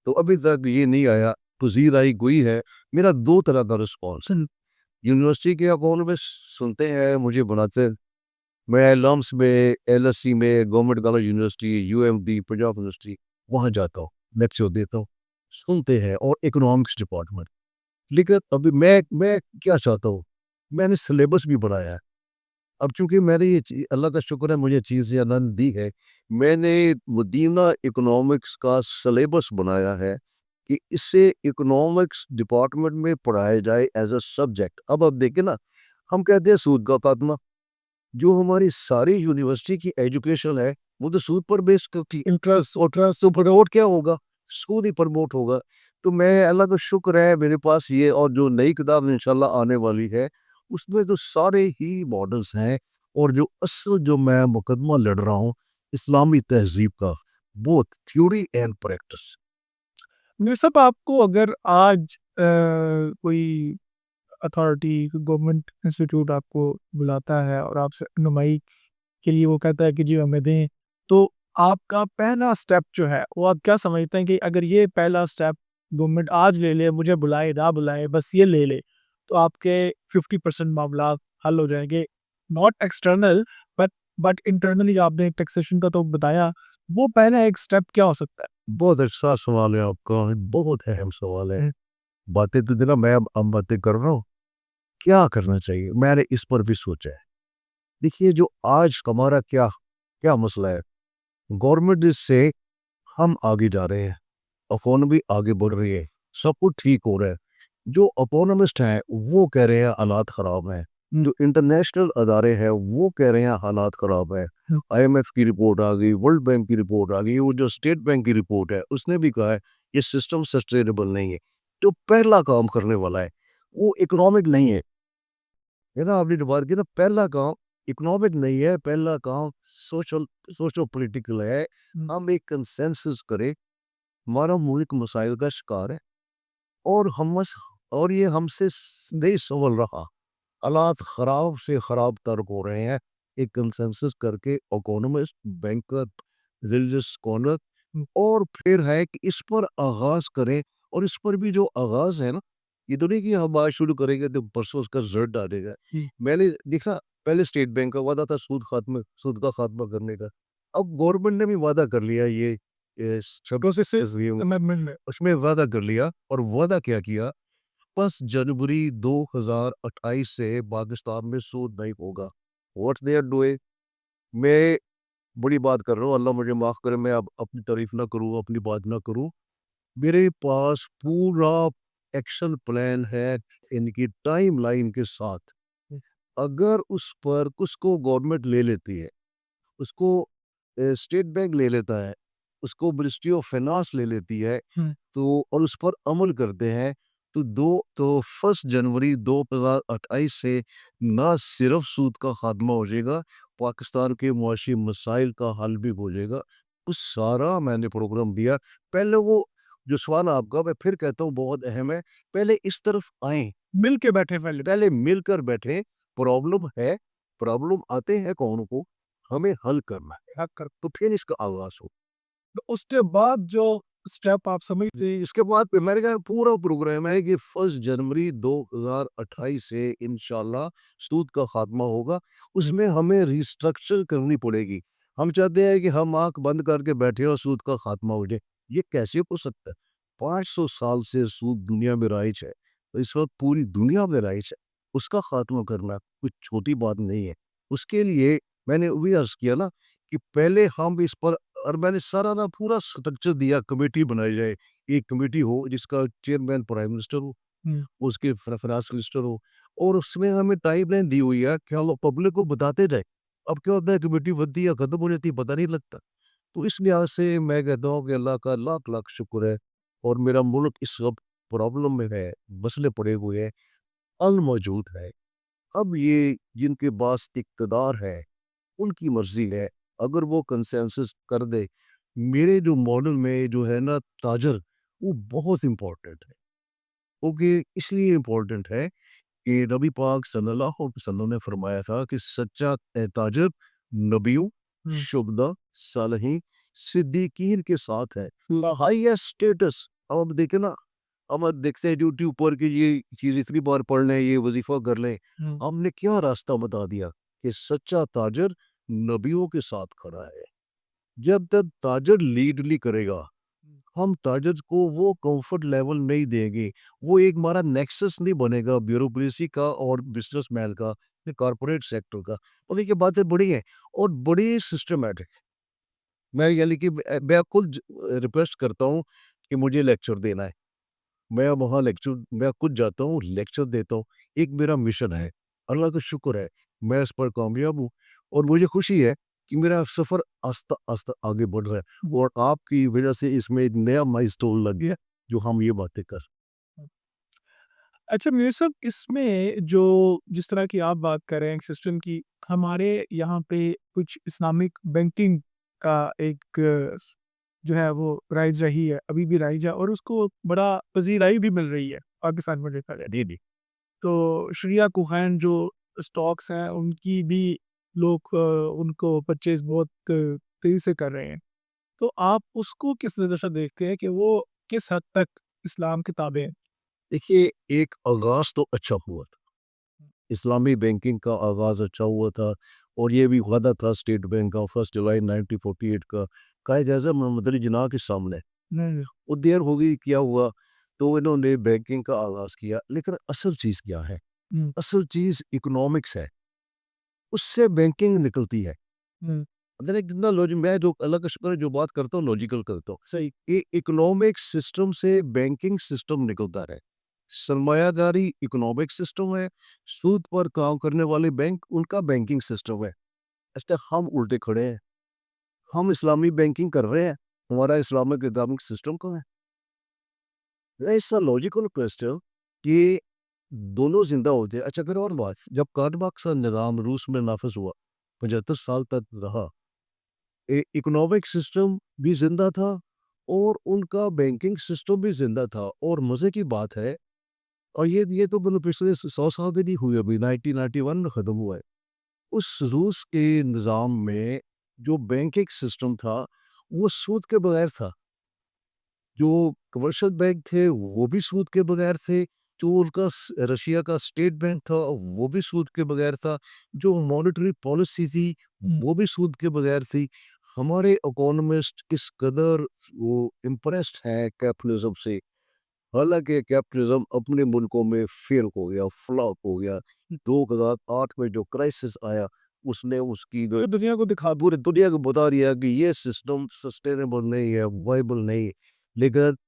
تو ابھی تک یہ نہیں آیا. پذیرائی گوئی ہے. میرا دو طرح کا رسپانس ہے. یونیورسٹی کے اکاؤنٹ میں سنتے ہیں, مجھے بناتے, میں لمس میں, ایل ایس سی میں, government college university, U M D, Punjab university, وہاں جاتا ہوں, لیکچر دیتا ہوں, سنتے ہیں, اور اکنامکس ڈپارٹمنٹ. لیکن ابھی میں کیا چاہتا ہوں, میں نے سلیبس بھی بڑھایا ہے. اب چونکہ میں نے یہ اللہ کا شکر ہے مجھے چیز یہ نن دی ہے, میں نے مدینہ اکنامکس کا سلیبس بنایا ہے کہ اسے اکنامکس ڈپارٹمنٹ میں پڑھایا جائے ایز اے سبجیکٹ. اب آپ دیکھیں نا, ہم کہتے ہیں سود کا خاتمہ, جو ہماری ساری یونیورسٹی کی ایجوکیشن ہے وہ تو سود پر بیس کرتی ہے. انٹرسٹ تو پروموٹ کیا ہوگا, سود ہی پروموٹ ہوگا. تو میں اللہ کا شکر ہے میرے پاس یہ, اور جو نئی کتاب انشاءاللہ آنے والی ہے اس میں تو سارے ہی ماڈلز ہیں, اور جو اصل جو میں مقدمہ لڑ رہا ہوں اسلامی تہذیب کا, بوتھ تھیوری اینڈ پریکٹس. میرے صاحب آپ کو اگر آج کوئی اتھارٹی, گورنمنٹ انسٹیٹیوٹ آپ کو بلاتا ہے اور آپ سے رہنمائی کے لیے وہ کہتا ہے کہ جی ہمیں دیں, تو آپ کا پہلا سٹیپ جو ہے وہ آپ کیا سمجھتے ہیں کہ اگر یہ پہلا سٹیپ گورنمنٹ آج لے لے, مجھے بلائے نہ بلائے, بس یہ لے لے, تو آپ کے 50% معاملات حل ہو جائیں گے؟ ناٹ ایکسٹرنل بٹ انٹرنلی آپ نے ٹیکسیشن کا تو بتایا, وہ پہلا ایک سٹیپ کیا ہو سکتا ہے؟ بہت اچھا سوال ہے آپ کا, بہت اہم سوال ہے. باتیں تو دینا میں اب باتیں کر رہا ہوں, کیا کرنا چاہیے میں نے اس پر بھی سوچا ہے. دیکھیے جو آج ہمارا کیا مسئلہ ہے, گورنمنٹ سے ہم آگے جا رہے ہیں, اکانومی آگے بڑھ رہی ہے, سب کچھ ٹھیک ہو رہا ہے. جو اکانومسٹ ہیں وہ کہہ رہے ہیں حالات خراب ہیں, جو انٹرنیشنل ادارے ہیں وہ کہہ رہے ہیں حالات خراب ہیں. آئی ایم ایف کی رپورٹ آ گئی, ورلڈ بینک کی رپورٹ آ گئی, وہ جو اسٹیٹ بینک کی رپورٹ ہے اس نے بھی کہا ہے یہ سسٹم سسٹینیبل نہیں ہے. جو پہلا کام کرنے والا ہے وہ اکنامک نہیں ہے. نا آپ نے جو بات کی نا, پہلا کام اکنامک نہیں ہے, پہلا کام سوشل پولیٹیکل ہے. ہم ایک کنسنسس کریں, ہمارا ملک مسائل کا شکار ہے, اور یہ ہم سے نہیں سنبھل رہا, حالات خراب سے خراب تر ہو رہے ہیں. ایک کنسنسس کر کے اکانومسٹ, بینکر, ریلیجس اسکالر, اور پھر ہے کہ اس پر آغاز کریں. اور اس پر بھی جو آغاز ہے نا, یہ تو نہیں کہ ہم آج شروع کریں گے تو پرسوں اس کا رزلٹ آ جائے گا. میں نے دیکھا پہلے اسٹیٹ بینک کا وعدہ تھا سود کا خاتمہ کرنے کا, اب گورنمنٹ نے بھی وعدہ کر لیا, یہ اس میں وعدہ کر لیا. اور وعدہ کیا 5 جنوری 2028 سے پاکستان میں سود نہیں ہوگا. What's they are doing. میں بڑی بات کر رہا ہوں, اللہ مجھے معاف کرے, میں اب اپنی تعریف نہ کروں, اپنی بات نہ کروں. میرے پاس پورا ایکشن پلان ہے ان کی ٹائم لائن کے ساتھ. اگر اس پر کچھ کو گورنمنٹ لے لیتی ہے, اس کو اسٹیٹ بینک لے لیتا ہے, اس کو منسٹری آف فائنانس لے لیتی ہے, تو اور اس پر عمل کرتے ہیں, تو 1 جنوری 2028 سے نہ صرف سود کا خاتمہ ہو جائے گا, پاکستان کے معاشی مسائل کا حل بھی ہو جائے گا. اس سارا میں نے پروگرام دیا. پہلے وہ جو سوال آپ کا, میں پھر کہتا ہوں بہت اہم ہے, پہلے اس طرف آئیں, مل کے بیٹھے, پہلے مل کر بیٹھیں. پرابلم ہے, پرابلم آتے ہیں کون کو, ہمیں حل کرنا ہے, تو پھر اس کا آغاز ہو. اس کے بعد جو سٹیپ آپ سمجھتے, اس کے بعد میں نے کہا پورا پروگرام ہے کہ 1 جنوری 2028 سے انشاءاللہ سود کا خاتمہ ہوگا. اس میں ہمیں ریسٹرکچر کرنی پڑے گی. ہم چاہتے ہیں کہ ہم آنکھ بند کر کے بیٹھے اور سود کا خاتمہ ہو جائے, یہ کیسے ہو سکتا ہے؟ 500 سال سے سود دنیا میں رائج ہے, اس وقت پوری دنیا میں رائج ہے. اس کا خاتمہ کرنا کچھ چھوٹی بات نہیں ہے. اس کے لیے میں نے وہی عرض کیا نا کہ پہلے ہم اس پر, اور میں نے سارا نا پورا سٹرکچر دیا, کمیٹی بنائی جائے, ایک کمیٹی ہو جس کا چیئرمین پرائم منسٹر ہو, اس کے فائنانس منسٹر ہو, اور اس میں ہمیں ٹائم لائن دی ہوئی ہے کہ ہم پبلک کو بتاتے رہے. اب کیا ہوتا ہے کمیٹی بنتی ہے ختم ہو جاتی ہے پتہ نہیں لگتا. تو اس لحاظ سے میں کہتا ہوں کہ اللہ کا لاکھ لاکھ شکر ہے اور میرا ملک اس وقت پرابلم میں ہے, مسئلے پڑے ہوئے ہیں, موجود ہے. اب یہ جن کے پاس اقتدار ہے ان کی مرضی ہے, اگر وہ کنسنسس کر دے. میرے جو ماڈل میں جو ہے نا تاجر, وہ بہت امپورٹنٹ ہے. کیونکہ اس لیے امپورٹنٹ ہے کہ نبی پاک صلی اللہ علیہ وسلم نے فرمایا تھا کہ سچا تاجر نبیوں, شہداء, صالحین, صدیقین کے ساتھ ہے. Highest status. اب ہم دیکھیں نا, ہم دیکھتے ہیں یوٹیوب پر کہ یہ چیز اتنی بار پڑھ لیں, یہ وظیفہ کر لیں. ہم نے کیا راستہ بتا دیا کہ سچا تاجر نبیوں کے ساتھ کھڑا ہے. جب تک تاجر لیڈ نہیں کرے گا, ہم تاجر کو وہ کمفرٹ لیول نہیں دیں گے. وہ ایک ہمارا نیکسس نہیں بنے گا بیوروکریسی کا اور بزنس مین کا, کارپوریٹ سیکٹر کا. اور یہ باتیں بڑی ہیں اور بڑی سسٹمیٹک. میں یعنی کہ میں خود ریکویسٹ کرتا ہوں کہ مجھے لیکچر دینا ہے. میں وہاں میں خود جاتا ہوں, لیکچر دیتا ہوں. ایک میرا مشن ہے, اللہ کا شکر ہے میں اس پر کامیاب ہوں. اور مجھے خوشی ہے کہ میرا سفر آستہ آستہ آگے بڑھ رہا ہے, اور آپ کی وجہ سے اس میں ایک نیا مائلسٹون لگ گیا جو ہم یہ باتیں کر. اچھا میر صاحب, اس میں جو جس طرح کی آپ بات کر رہے ہیں سسٹم کی, ہمارے یہاں پہ کچھ اسلامک بینکنگ کا ایک جو ہے وہ رائج رہی ہے, ابھی بھی رائج ہے, اور اس کو بڑا پذیرائی بھی مل رہی ہے پاکستان میں دیکھا جائے. جی جی تو شریعہ کوہین جو اسٹاکس ہیں ان کی بھی لوگ ان کو پرچیز بہت تیزی سے کر رہے ہیں. تو آپ اس کو کس نظر سے دیکھتے ہیں کہ وہ کس حد تک اسلام کے تابع ہیں؟ دیکھیے, ایک آغاز تو اچھا ہوا تھا, اسلامی بینکنگ کا آغاز اچھا ہوا تھا. اور یہ بھی وعدہ تھا اسٹیٹ بینک کا 1 جولائی 1948 کا, قائد اعظم محمد علی جناح کے سامنے. وہ دیر ہو گئی, کیا ہوا, تو انہوں نے بینکنگ کا آغاز کیا. لیکن اصل چیز کیا ہے؟ اصل چیز اکنامکس ہے, اس سے بینکنگ نکلتی ہے. جتنا میں جو اللہ کا شکر ہے جو بات کرتا ہوں لاجیکل کرتا ہوں. صحیح, اکنامک سسٹم سے بینکنگ سسٹم نکلتا ہے. سرمایہ داری اکنامک سسٹم ہے, سود پر کام کرنے والے بینک ان کا بینکنگ سسٹم ہے. ایسے ہم الٹے کھڑے ہیں, ہم اسلامی بینکنگ کر رہے ہیں, ہمارا اسلامک اکنامک سسٹم کہاں ہے؟ ایسا لاجیکل کوسچن کہ دونوں زندہ ہوتے ہیں. اچھا کرو اور بات, جب کارل مارکس کا نظام روس میں نافذ ہوا 75 سال تک رہا, اکنامک سسٹم بھی زندہ تھا اور ان کا بینکنگ سسٹم بھی زندہ تھا. اور مزے کی بات ہے, اور یہ تو پچھلے 100 سال بھی نہیں ہوئے, ابھی 1991 میں ختم ہوا ہے. اس روس کے نظام میں جو بینکنگ سسٹم تھا وہ سود کے بغیر تھا. جو کمرشل بینک تھے وہ بھی سود کے بغیر تھے. جو ان کا رشیا کا اسٹیٹ بینک تھا وہ بھی سود کے بغیر تھا. جو مانیٹری پالیسی تھی وہ بھی سود کے بغیر تھی. ہمارے اکانومسٹ کس قدر وہ امپریسڈ ہیں کیپٹلزم سے, حالانکہ کیپٹلزم اپنے ملکوں میں فیل ہو گیا, فلاپ ہو گیا. 2008 میں جو کرائسس آیا اس نے اس کی دنیا کو پوری دنیا کو بتا دیا کہ یہ سسٹم سسٹینیبل نہیں ہے, وائبل نہیں. لیکن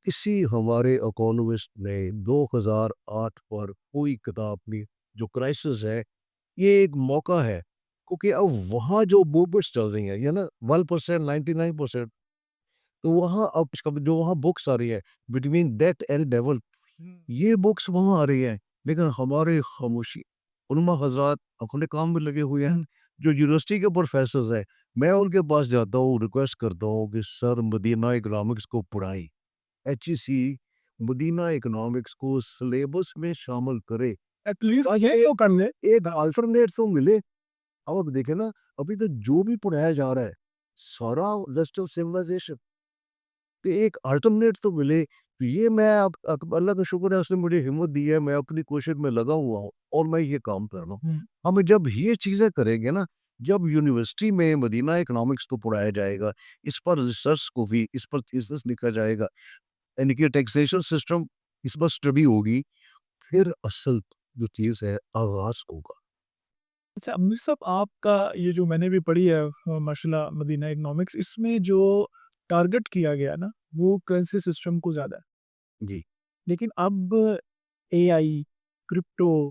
کسی ہمارے اکانومسٹ نے 2008 پر کوئی کتاب نہیں. جو کرائسس ہے یہ ایک موقع ہے, کیونکہ اب وہاں جو موومنٹس چل رہی ہیں یہ نا 1% 99%, تو وہاں اب جو وہاں بکس آ رہی ہے بٹوین ڈیتھ اینڈ ڈیول, یہ بکس وہاں آ رہی ہیں. لیکن ہمارے خاموشی علماء حضرات اپنے کام میں لگے ہوئے ہیں. جو یونیورسٹی کے پروفیسرز ہیں, میں ان کے پاس جاتا ہوں, ریکویسٹ کرتا ہوں کہ سر مدینہ اکنامکس کو پڑھائیں, HEC مدینہ اکنامکس کو سلیبس میں شامل کرے, ایٹ لیسٹ یہ تو کرنے. ایک الٹرنیٹ تو ملے. اب آپ دیکھیں نا, ابھی تو جو بھی پڑھایا جا رہا ہے سارا ویسٹ آف سویلائزیشن, تو ایک الٹرنیٹ تو ملے. تو یہ میں اللہ کا شکر ہے اس نے مجھے ہمت دی ہے, میں اپنی کوشش میں لگا ہوا ہوں اور میں یہ کام کر رہا ہوں. ہم جب یہ چیزیں کریں گے نا, جب یونیورسٹی میں مدینہ اکنامکس کو پڑھایا جائے گا, اس پر ریسرچ کو بھی, اس پر تھیسس لکھا جائے گا, یعنی کہ ٹیکسیشن سسٹم اس پر اسٹڈی ہوگی, پھر اصل جو چیز ہے آغاز ہوگا. اچھا امیر صاحب, آپ کا یہ جو میں نے بھی پڑھی ہے ماشاء اللہ مدینہ اکنامکس, اس میں جو ٹارگٹ کیا گیا نا وہ کرنسی سسٹم کو زیادہ ہے. جی لیکن اب اے آئی, کرپٹو,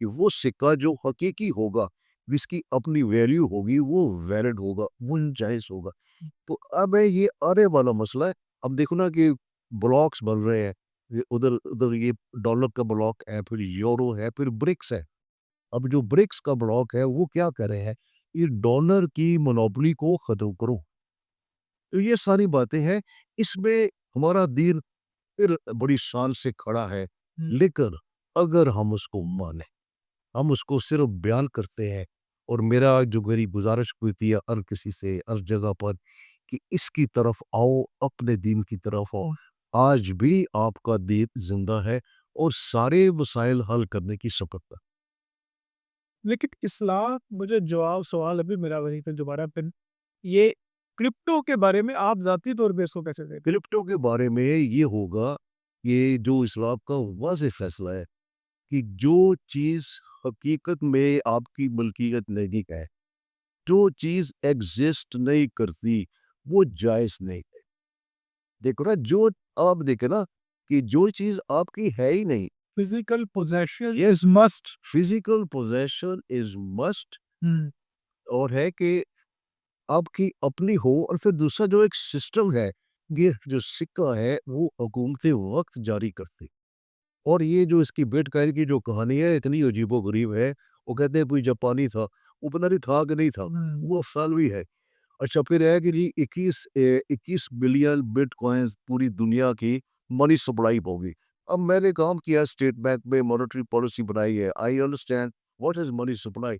کہ وہ سکہ جو حقیقی ہوگا، جس کی اپنی ویلیو ہوگی، وہ ویلڈ ہوگا، وہ جائز ہوگا۔ تو اب ہے یہ آنے والا مسئلہ ہے۔ اب دیکھو نا کہ بلاکس بن رہے ہیں، یہ ادھر ادھر یہ ڈالر کا بلاک ہے، پھر یورو ہے، پھر برکس ہے۔ اب جو برکس کا بلاک ہے وہ کیا کر رہے ہیں؟ یہ ڈالر کی مونوپلی کو ختم کرو۔ تو یہ ساری باتیں ہیں، اس میں ہمارا دین پھر بڑی شان سے کھڑا ہے، لیکن اگر ہم اس کو مانیں، ہم اس کو صرف بیان کرتے ہیں، اور میرا جو میری گزارش ہوتی ہے ہر کسی سے ہر جگہ پر کہ اس کی طرف آؤ، اپنے دین کی طرف آؤ، آج بھی آپ کا دین زندہ ہے اور سارے مسائل حل کرنے کی سبقت ہے۔ لیکن اصلاح مجھے جواب سوال ابھی میرا وہی تھا دوبارہ پھر یہ کرپٹو کے بارے میں آپ ذاتی طور پہ اس کو کیسے دیکھتے کرپٹو کے بارے میں یہ ہوگا کہ جو اسلام کا واضح فیصلہ ہے کہ جو چیز حقیقت میں آپ کی ملکیت نہیں ہے، جو چیز ایگزسٹ نہیں کرتی، وہ جائز نہیں ہے۔ دیکھو نا، جو آپ دیکھیں نا کہ جو چیز آپ کی ہے ہی نہیں، physical position Yes. Is must physical position is must, اور ہے کہ آپ کی اپنی ہو، اور پھر دوسرا جو ایک سسٹم ہے، یہ جو سکہ ہے وہ حکومت وقت جاری کرتی، اور یہ جو اس کی بیٹ کائل کی جو کہانی ہے اتنی عجیب و غریب ہے۔ وہ کہتے ہیں کوئی جاپانی تھا، وہ پتہ نہیں تھا کہ نہیں تھا، وہ افسانوی ہے۔ اچھا، پھر ہے کہ جی 21 بلین بٹ کوائنز پوری دنیا کی منی سپلائی ہوگی۔ اب میں نے کام کیا اسٹیٹ بینک میں، مانیٹری پالیسی بنائی ہے، I understand what is money supply.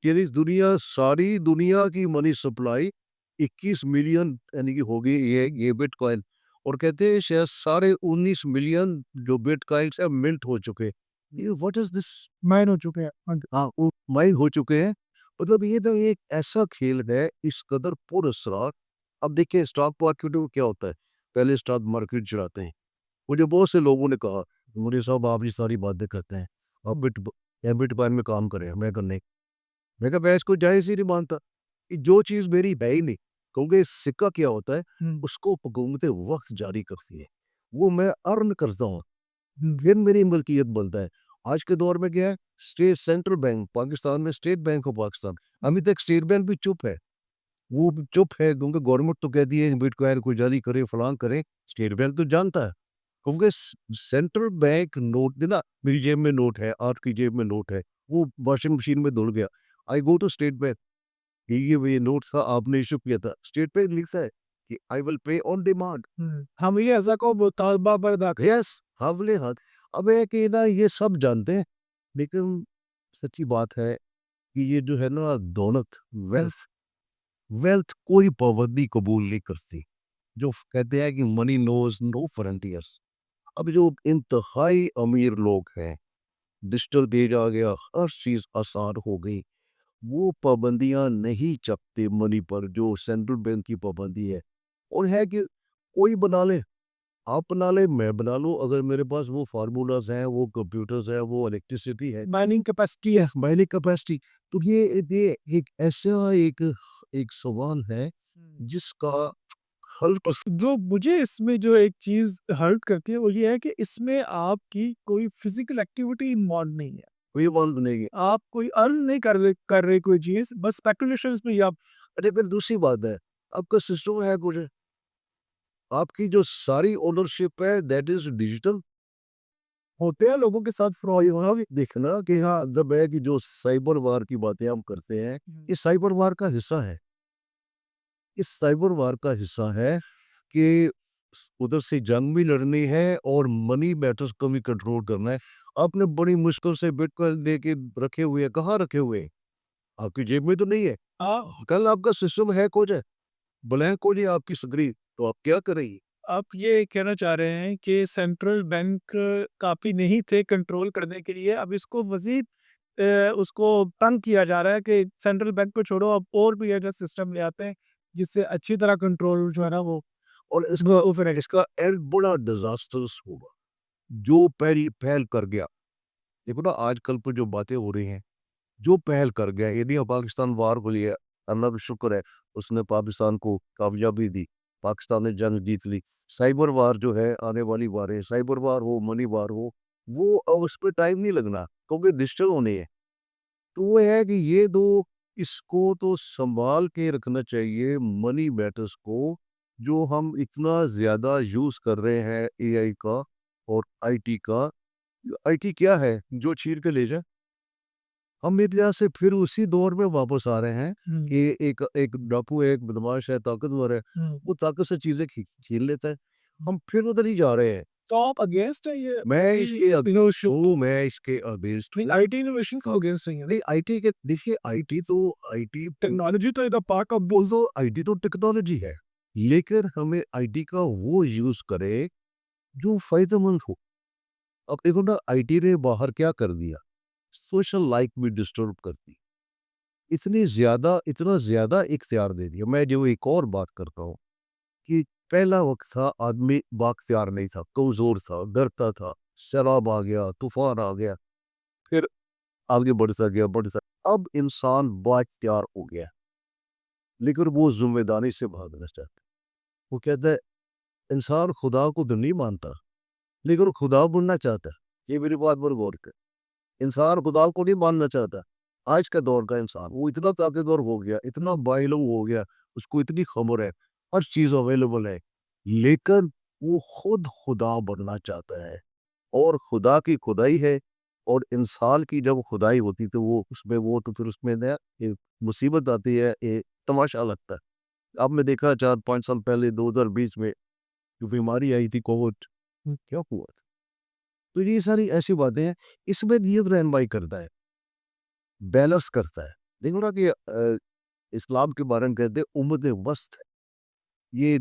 کہ اس دنیا، ساری دنیا کی منی سپلائی 21 ملین یعنی کہ ہوگی یہ بٹ کوائن، اور کہتے ہیں شاید 19.5 ملین جو بٹ کوائنس ہیں منٹ ہو چکے۔ What is this? مائن ہو چکے ہیں۔ ہاں، وہ مائن ہو چکے ہیں۔ مطلب یہ تو ایک ایسا کھیل ہے، اس قدر پر اسرار۔ اب دیکھیں اسٹاک مارکیٹ میں کیا ہوتا ہے، پہلے اسٹاک مارکیٹ چلاتے ہیں۔ مجھے بہت سے لوگوں نے کہا، مجھے صاحب آپ یہ ساری باتیں کرتے ہیں، آپ بٹ کوائن میں کام کریں، میں کرنے، میں کہا میں اس کو جائز ہی نہیں مانتا کہ جو چیز میری ہے ہی نہیں، کیونکہ سکہ کیا ہوتا ہے، اس کو حکومت وقت جاری کرتی ہے، وہ میں ارن کرتا ہوں، پھر میری ملکیت بنتا ہے۔ آج کے دور میں کیا ہے، اسٹیٹ سینٹرل بینک پاکستان میں، اسٹیٹ بینک آف پاکستان، ابھی تک اسٹیٹ بینک بھی چپ ہے۔ وہ چپ ہے کیونکہ گورنمنٹ تو کہتی ہے بٹ کوائن کو جاری کرے، فلان کرے، اسٹیٹ بینک تو جانتا ہے، کیونکہ سینٹرل بینک نوٹ دینا، میری جیب میں نوٹ ہے، آپ کی جیب میں نوٹ ہے، وہ واشنگ مشین میں دھل گیا، آئی گو ٹو اسٹیٹ بینک، یہ نوٹ تھا، آپ نے ایشو کیا تھا، اسٹیٹ بینک لکھتا ہے کہ آئی ول پے آن ڈیمانڈ۔ ہم یہ ایسا کو مطالبہ برداشت یس، حوالے ہاتھ۔ اب ہے کہ نا یہ سب جانتے ہیں، لیکن سچی بات ہے کہ یہ جو ہے نا دولت، ویلتھ کوئی پابندی قبول نہیں کرتی۔ جو کہتے ہیں کہ منی نوز نو فرنٹیئرس۔ اب جو انتہائی امیر لوگ ہیں، ڈیجیٹل ایج آ گیا، ہر چیز آسان ہو گئی، وہ پابندیاں نہیں چکتے منی پر، جو سینٹرل بینک کی پابندی ہے، اور ہے کہ کوئی بنا لے، آپ بنا لیں، میں بنا لوں، اگر میرے پاس وہ فارمولاز ہیں، وہ کمپیوٹرز ہیں، وہ الیکٹریسٹی ہے، مائننگ کیپیسٹی ہے۔ مائننگ کیپیسٹی، تو یہ ایک ایسا ایک سوال ہے جس کا حل جو مجھے اس میں جو ایک چیز ہرٹ کرتی ہے وہ یہ ہے کہ اس میں آپ کی کوئی فزیکل ایکٹیویٹی انوالو نہیں ہے، کوئی بات نہیں ہے۔ آپ کوئی ارن نہیں کر رہے کوئی چیز، بس اسپیکولیشنز میں ہی آپ ارے پھر دوسری بات ہے، آپ کا سسٹم ہے کچھ، آپ کی جو ساری اونرشپ ہے دیٹ از ڈیجیٹل۔ ہوتے ہیں لوگوں کے ساتھ فراڈ۔ وہاں بھی دیکھنا کہ ہاں جب ہے کہ جو سائبر وار کی باتیں ہم کرتے ہیں، یہ سائبر وار کا حصہ ہے، اس سائبر وار کا حصہ ہے کہ ادھر سے جنگ بھی لڑنی ہے اور منی میٹرز کو بھی کنٹرول کرنا ہے۔ آپ نے بڑی مشکل سے بٹ کوائن دے کے رکھے ہوئے ہیں، کہاں رکھے ہوئے ہیں؟ آپ کی جیب میں تو نہیں ہے، کل آپ کا سسٹم ہیک ہو جائے، بلینک ہو جائے آپ کی سکرین، تو آپ کیا کریں گے؟ آپ یہ کہنا چاہ رہے ہیں کہ سینٹرل بینک کافی نہیں تھے کنٹرول کرنے کے لیے، اب اس کو مزید اس کو تنگ کیا جا رہا ہے کہ سینٹرل بینک کو چھوڑو، اب اور بھی ایسا سسٹم لے آتے ہیں جس سے اچھی طرح کنٹرول جو ہے نا وہ اور اس کا ایک بڑا ڈیزاسٹرس ہوگا جو پہل کر گیا۔ دیکھو نا آج کل پر جو باتیں ہو رہی ہیں، جو پہل کر گیا، یعنی پاکستان وار کو لیا، اللہ کا شکر ہے اس نے پاکستان کو کامیابی دی، پاکستان نے جنگ جیت لی۔ سائبر وار جو ہے، آنے والی واریں، سائبر وار ہو، منی وار ہو، وہ اس پہ ٹائم نہیں لگنا کیونکہ ڈیجیٹل ہونے ہے. تو وہ ہے کہ یہ دو اس کو تو سنبھال کے رکھنا چاہیے منی میٹرز کو جو ہم اتنا زیادہ یوز کر رہے ہیں اے آئی کا اور آئی ٹی کا. آئی ٹی کیا ہے جو چیر کے لے جائے. ہم میڈیا سے پھر اسی دور میں واپس آ رہے ہیں کہ ایک ڈاکو ہے، ایک بدماش ہے، طاقتور ہے، وہ طاقت سے چیزیں چھین لیتا ہے. ہم پھر ادھر ہی جا رہے ہیں. تو آپ اگینسٹ ہے یہ میں اس کے انوویشن میں اس کے اگینسٹ ہوں. آئی ٹی انوویشن کا اگینسٹ نہیں ہے. نہیں آئی ٹی کے دیکھیے آئی ٹی ٹیکنالوجی تو ادھر پارٹ آف وہ تو آئی ٹی تو ٹیکنالوجی ہے لیکن ہمیں آئی ٹی کا وہ یوز کرے جو فائدہ مند ہو. اب دیکھو نا آئی ٹی نے باہر کیا کر دیا، سوشل لائف بھی ڈسٹرب کر دی. اتنا زیادہ اختیار دے دیا. میں جو ایک اور بات کرتا ہوں کہ پہلا وقت تھا آدمی بااختیار نہیں تھا، کمزور تھا، ڈرتا تھا، شراب آ گیا، طوفان آ گیا، پھر آگے بڑھتا گیا. اب انسان بااختیار ہو گیا لیکن وہ ذمہ داری سے بھاگنا چاہتا ہے. وہ کہتا ہے انسان خدا کو تو نہیں مانتا لیکن خدا بننا چاہتا ہے. یہ میری بات پر غور کر. انسان خدا کو نہیں ماننا چاہتا. آج کا دور کا انسان وہ اتنا طاقتور ہو گیا، اتنا باعلم ہو گیا، اس کو اتنی خبر ہے، ہر چیز اویلیبل ہے، لیکن وہ خود خدا بننا چاہتا ہے. اور خدا کی خدائی ہے اور انسان کی جب خدائی ہوتی تو وہ اس میں وہ تو پھر اس میں نیا ایک مصیبت آتی ہے، ایک تماشا لگتا ہے. آپ نے دیکھا 4-5 سال پہلے 2020 میں جو بیماری آئی تھی کووڈ، کیا ہوا تھا. تو یہ ساری ایسی باتیں ہیں. اس میں نیت رہنمائی کرتا ہے، بیلنس کرتا ہے. دیکھو نا کہ اسلام کے بارے میں کہتے ہیں امت وسط ہے. یہ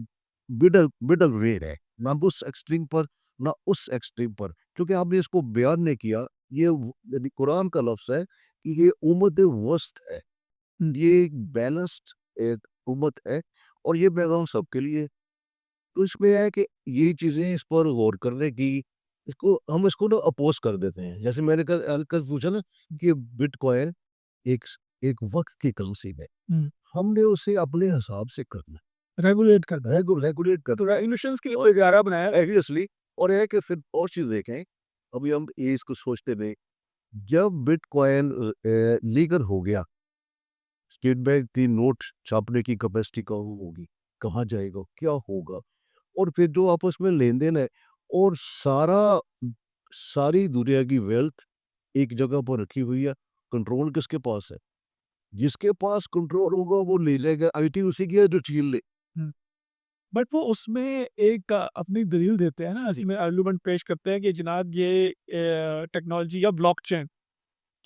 مڈل وے ہے، نہ اس ایکسٹریم پر نہ اس ایکسٹریم پر. کیونکہ آپ نے اس کو بیان نہیں کیا، یہ یعنی قرآن کا لفظ ہے کہ یہ امت وسط ہے، یہ ایک بیلنسڈ ایک امت ہے اور یہ پیغام سب کے لیے. تو اس میں ہے کہ یہ چیزیں اس پر غور کرنے کی، ہم اس کو نا اپوز کر دیتے ہیں. جیسے میں نے کل پوچھا نا کہ بٹ کوائن ایک وقت کی کرنسی ہے، ہم نے اسے اپنے حساب سے کرنا، ریگولیٹ کرتا ہے. ریگولیٹ تو کرنا ریگولیشنز کے لیے وہ ادارہ بنایا ہے. ایبویسلی. اور ہے کہ پھر اور چیز دیکھیں، ابھی ہم یہ اس کو سوچتے نہیں. جب بٹ کوائن لیگل ہو گیا، اسٹیٹ بینک کی نوٹ چھاپنے کی کیپیسٹی کہاں ہوگی، کہاں جائے گا، کیا ہوگا. اور پھر جو آپس میں لین دین ہے اور ساری دنیا کی ویلتھ ایک جگہ پر رکھی ہوئی ہے. کنٹرول کس کے پاس ہے؟ جس کے پاس کنٹرول ہوگا وہ لے لے گا. آئی ٹی اسی کی ہے جو چھین لے. بٹ وہ اس میں ایک اپنی دلیل دیتے ہیں نا، اس میں آرگومنٹ پیش کرتے ہیں کہ جناب یہ ٹیکنالوجی یا بلاک چین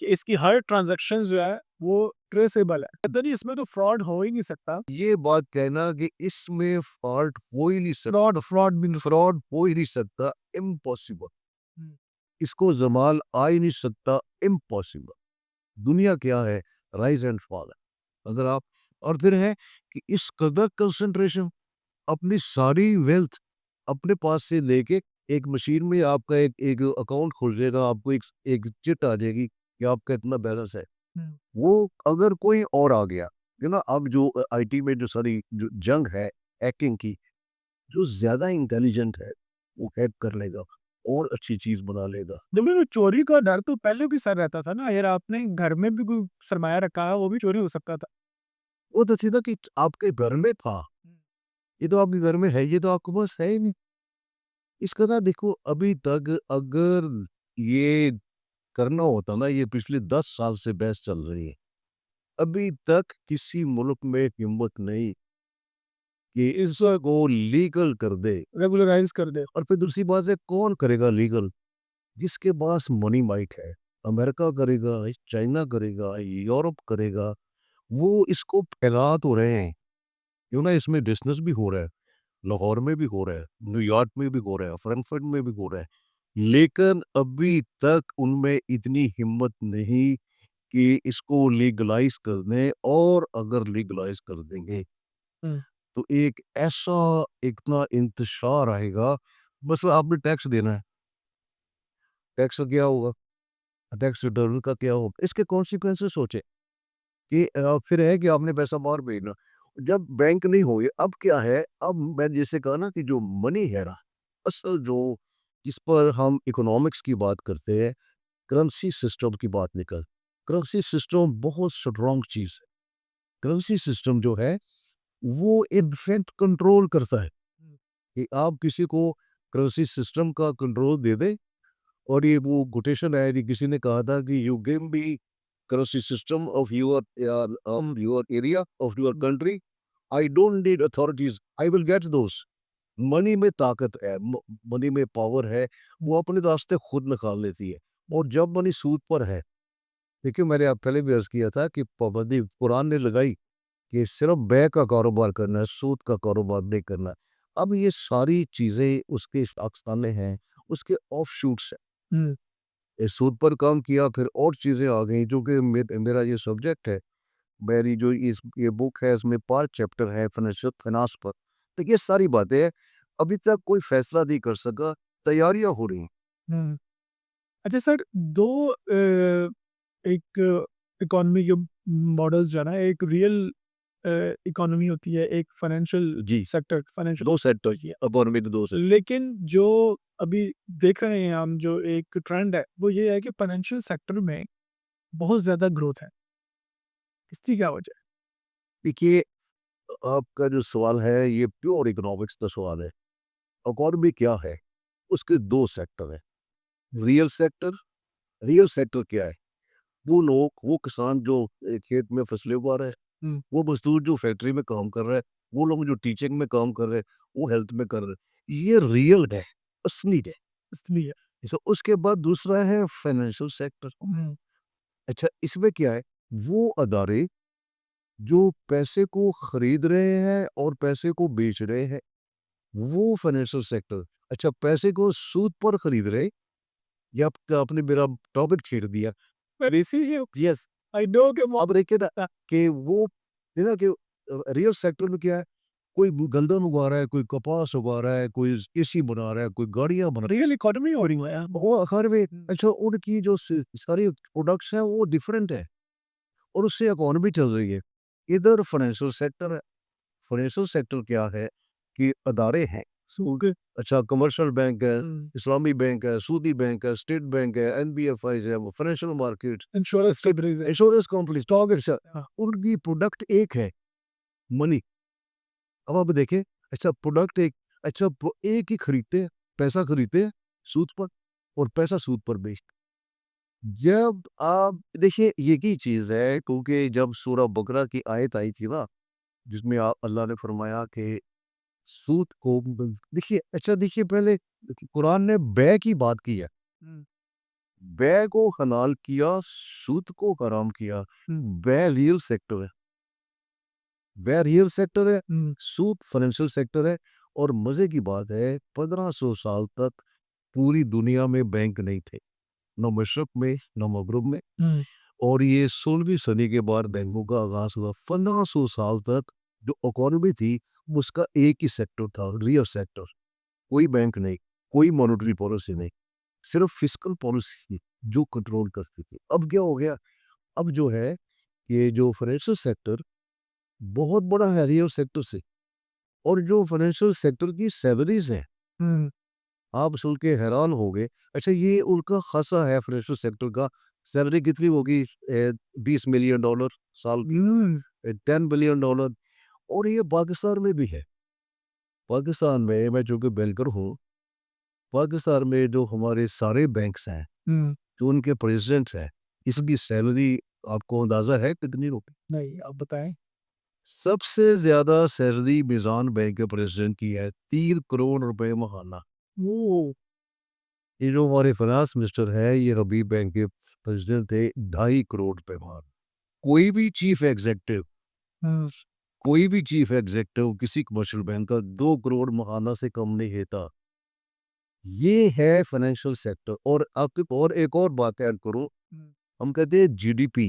کہ اس کی ہر ٹرانزیکشن جو ہے وہ ٹریسیبل ہے. کہتے نہیں اس میں تو فراڈ ہو ہی نہیں سکتا. یہ بات کہنا کہ اس میں فالٹ ہو ہی نہیں سکتا، فراڈ فراڈ ہو ہی نہیں سکتا، امپاسبل. اس کو زمال آ ہی نہیں سکتا، امپاسبل. دنیا کیا ہے؟ رائز اینڈ فال ہے. اگر آپ اور پھر ہے کہ اس قدر کنسنٹریشن اپنی ساری ویلتھ اپنے پاس سے لے کے ایک مشین میں آپ کا ایک اکاؤنٹ کھل جائے گا، آپ کو ایک چٹ آ جائے گی کہ آپ کا اتنا بیلنس ہے. وہ اگر کوئی اور آ گیا نا، اب جو آئی ٹی میں جو ساری جو جنگ ہے ہیکنگ کی، جو زیادہ انٹیلیجنٹ ہے وہ ہیک کر لے گا اور اچھی چیز بنا لے گا. لیکن چوری کا ڈر تو پہلے بھی سر رہتا تھا نا. اگر آپ نے گھر میں بھی کوئی سرمایہ رکھا ہے وہ بھی چوری ہو سکتا تھا. وہ تو سیدھا کہ آپ کے گھر میں تھا، یہ تو آپ کے گھر میں ہے، یہ تو آپ کے پاس ہے ہی نہیں. اس کا نا دیکھو ابھی تک اگر یہ کرنا ہوتا نا، یہ پچھلے 10 سال سے بحث چل رہی ہے، ابھی تک کسی ملک میں ہمت نہیں کہ اس کو لیگل کر دے. ریگولرائز کر دے. اور پھر دوسری بات ہے کون کرے گا لیگل؟ جس کے پاس منی مائٹ ہے. امریکہ کرے گا، چائنا کرے گا، یورپ کرے گا. وہ اس کو پھیلا تو رہے ہیں کیوں نہ، اس میں بزنس بھی ہو رہا ہے، لاہور میں بھی ہو رہا ہے، نیو یارک میں بھی ہو رہا ہے، فرینکفرٹ میں بھی ہو رہا ہے. لیکن ابھی تک ان میں اتنی ہمت نہیں کہ اس کو لیگلائز کر دیں. اور اگر لیگلائز کر دیں گے تو ایک ایسا اتنا انتشار آئے گا. بس آپ نے ٹیکس دینا ہے، ٹیکس کا کیا ہوگا، ٹیکس ریٹرن کا کیا ہوگا، اس کے کانسیکوینسز سوچیں. کہ پھر ہے کہ آپ نے پیسہ باہر بھیجنا، جب بینک نہیں ہوئے اب کیا ہے. اب میں جیسے کہا نا کہ جو منی ہے نا، اصل جو جس پر ہم اکنامکس کی بات کرتے ہیں، کرنسی سسٹم کی بات نکل. کرنسی سسٹم بہت اسٹرانگ چیز ہے. کرنسی سسٹم جو ہے وہ انفیکٹ کنٹرول کرتا ہے کہ آپ کسی کو کرنسی سسٹم کا کنٹرول دے دیں. اور یہ وہ کوٹیشن ہے کہ کسی نے کہا تھا کہ you give me currency system of your area of your country, I don't need authorities, I will get those. Money میں طاقت ہے, منی میں پاور ہے, وہ اپنے راستے خود نکال لیتی ہے. اور جب منی سود پر ہے, دیکھیے میں نے آپ پہلے بھی عرض کیا تھا کہ پابندی قرآن نے لگائی کہ صرف بے کا کاروبار کرنا ہے, سود کا کاروبار نہیں کرنا. اب یہ ساری چیزیں اس کے اقسامیں ہیں, اس کے آف شوٹس ہیں. سود پر کام کیا, پھر اور چیزیں آ گئیں جو کہ میرا یہ سبجیکٹ ہے. میری جو یہ بک ہے اس میں 5 چیپٹر ہے فائنانس پر. تو یہ ساری باتیں ابھی تک کوئی فیصلہ نہیں کر سکا, تیاریاں ہو رہی ہیں. اچھا سر, دو ایک اکانومی کے ماڈلز جو ہے نا, ایک ریئل اکانومی ہوتی ہے, ایک فائنینشیل جی, سیکٹر, فائنینشیل دو سیکٹر کی اکانومی تو دو سیکٹر. لیکن جو ابھی دیکھ رہے ہیں ہم, جو ایک ٹرینڈ ہے وہ یہ ہے کہ فائنینشیل سیکٹر میں بہت زیادہ گروتھ ہے. اس کی کیا وجہ ہے؟ دیکھیے آپ کا جو سوال ہے یہ پیور اکنامکس کا سوال ہے. اکانومی کیا ہے, اس کے دو سیکٹر ہیں. ریئل سیکٹر, ریئل سیکٹر کیا ہے؟ وہ لوگ, وہ کسان جو کھیت میں فصلیں اگا رہے ہیں, وہ مزدور جو فیکٹری میں کام کر رہے ہیں, وہ لوگ جو ٹیچنگ میں کام کر رہے ہیں, وہ ہیلتھ میں کر رہے ہیں. یہ ریئل ہے, اصلی ہے. اس لیے اس کے بعد دوسرا ہے فائنینشیل سیکٹر. اچھا, اس میں کیا ہے؟ وہ ادارے جو پیسے کو خرید رہے ہیں اور پیسے کو بیچ رہے ہیں, وہ فائنینشیل سیکٹر. اچھا, پیسے کو سود پر خرید رہے, یا آپ نے میرا ٹاپک چھیڑ دیا. یس, I know کہ اب دیکھیں نا کہ وہ کہ ریئل سیکٹر میں کیا ہے, کوئی گندم اگا رہا ہے, کوئی کپاس اگا رہا ہے, کوئی اے سی بنا رہا ہے, کوئی گاڑیاں بنا رہا ہے. ریئل اکانومی ہو رہی ہے وہ آخر میں اچھا ان کی جو ساری پروڈکٹس ہیں وہ ڈیفرنٹ ہے, اور اس سے اکانومی چل رہی ہے. ادھر فائنینشیل سیکٹر ہے. فائنینشیل سیکٹر کیا ہے کہ ادارے ہیں. اچھا, کمرشل بینک ہے, اسلامی بینک ہے, سودی بینک ہے, اسٹیٹ بینک ہے, این بی ایف آئیز ہے, financial market, insurance company, stock exchange, ان کی پروڈکٹ ایک ہے, منی. اب آپ دیکھیں, اچھا پروڈکٹ ایک, اچھا ایک ہی خریدتے ہیں, پیسہ خریدتے ہیں سود پر, اور پیسہ سود پر بیچتے. جب آپ دیکھیے یہ چیز ہے, کیونکہ جب سورہ بقرہ کی آیت آئی تھی نا, جس میں اللہ نے فرمایا کہ سود کو دیکھیے. اچھا دیکھیے, پہلے قرآن نے بے کی بات کی ہے, بے کو حلال کیا, سود کو حرام کیا. بے ریئل سیکٹر ہے, بے ریئل سیکٹر ہے, سود فائنینشیل سیکٹر ہے. اور مزے کی بات ہے, 1500 سال تک پوری دنیا میں بینک نہیں تھے, نہ مشرق میں نہ مغرب میں. اور یہ 16ویں صدی کے بعد بینکوں کا آغاز ہوا. 1500 سال تک جو اکانومی تھی اس کا ایک ہی سیکٹر تھا, ریئل سیکٹر. کوئی بینک نہیں, کوئی مانیٹری پالیسی نہیں, صرف فسکل پالیسی تھی جو کنٹرول کرتی تھی. اب کیا ہو گیا؟ اب جو ہے یہ جو فائنینشیل سیکٹر بہت بڑا ہے ریئل سیکٹر سے, اور جو فائنینشیل سیکٹر کی سیلریز ہیں آپ سن کے حیران ہو گئے. اچھا, یہ ان کا خاصا ہے فائنینشیل سیکٹر کا. سیلری کتنی ہوگی؟ $20 ملین سال کی, $10 بلین. اور یہ پاکستان میں بھی ہے. پاکستان میں چونکہ بینکر ہوں, پاکستان میں جو ہمارے سارے بینکس ہیں, جو ان کے پریزیڈنٹ ہیں, اس کی سیلری آپ کو اندازہ ہے کتنی ہوگی؟ نہیں, آپ بتائیں. سب سے زیادہ سیلری میزان بینک کے پریزیڈنٹ کی ہے, 3 کروڑ روپے ماہانہ. یہ جو ہمارے فائنانس منسٹر ہے, یہ حبیب بینک کے پریزیڈنٹ تھے, 2.5 کروڑ روپے ماہانہ. کوئی بھی چیف ایگزیکٹو کسی کمرشل بینک کا 2 کروڑ ماہانہ سے کم نہیں ہوتا. یہ ہے فائنینشیل سیکٹر. اور آپ اور ایک اور بات ایڈ کروں, ہم کہتے ہیں جی ڈی پی,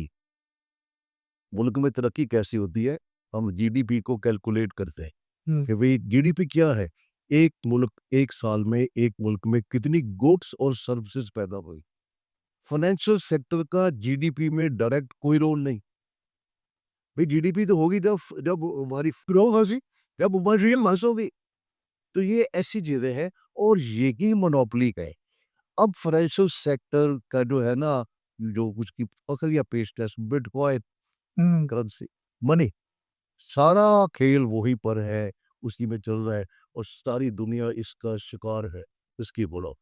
ملک میں ترقی کیسی ہوتی ہے, ہم جی ڈی پی کو کیلکولیٹ کرتے ہیں کہ بھئی جی ڈی پی کیا ہے, ایک ملک ایک سال میں ایک ملک میں کتنی گوڈس اور سروسز پیدا ہوئی. فائنینشیل سیکٹر کا جی ڈی پی میں ڈائریکٹ کوئی رول نہیں. بھئی جی ڈی پی تو ہوگی جب ہماری گرو ہوگی, جب ہماری ریئل ماس ہوگی. تو یہ ایسی چیزیں ہیں. اور یہی منوپلی ہے. اب فائنینشیل سیکٹر کا جو ہے نا، جو اس کی فخر یا پیشکش بٹ کوائن ہوں کرنسی منی، سارا کھیل وہی پر ہے، اسی میں چل رہا ہے، اور ساری دنیا اس کا شکار ہے. اس کی بولو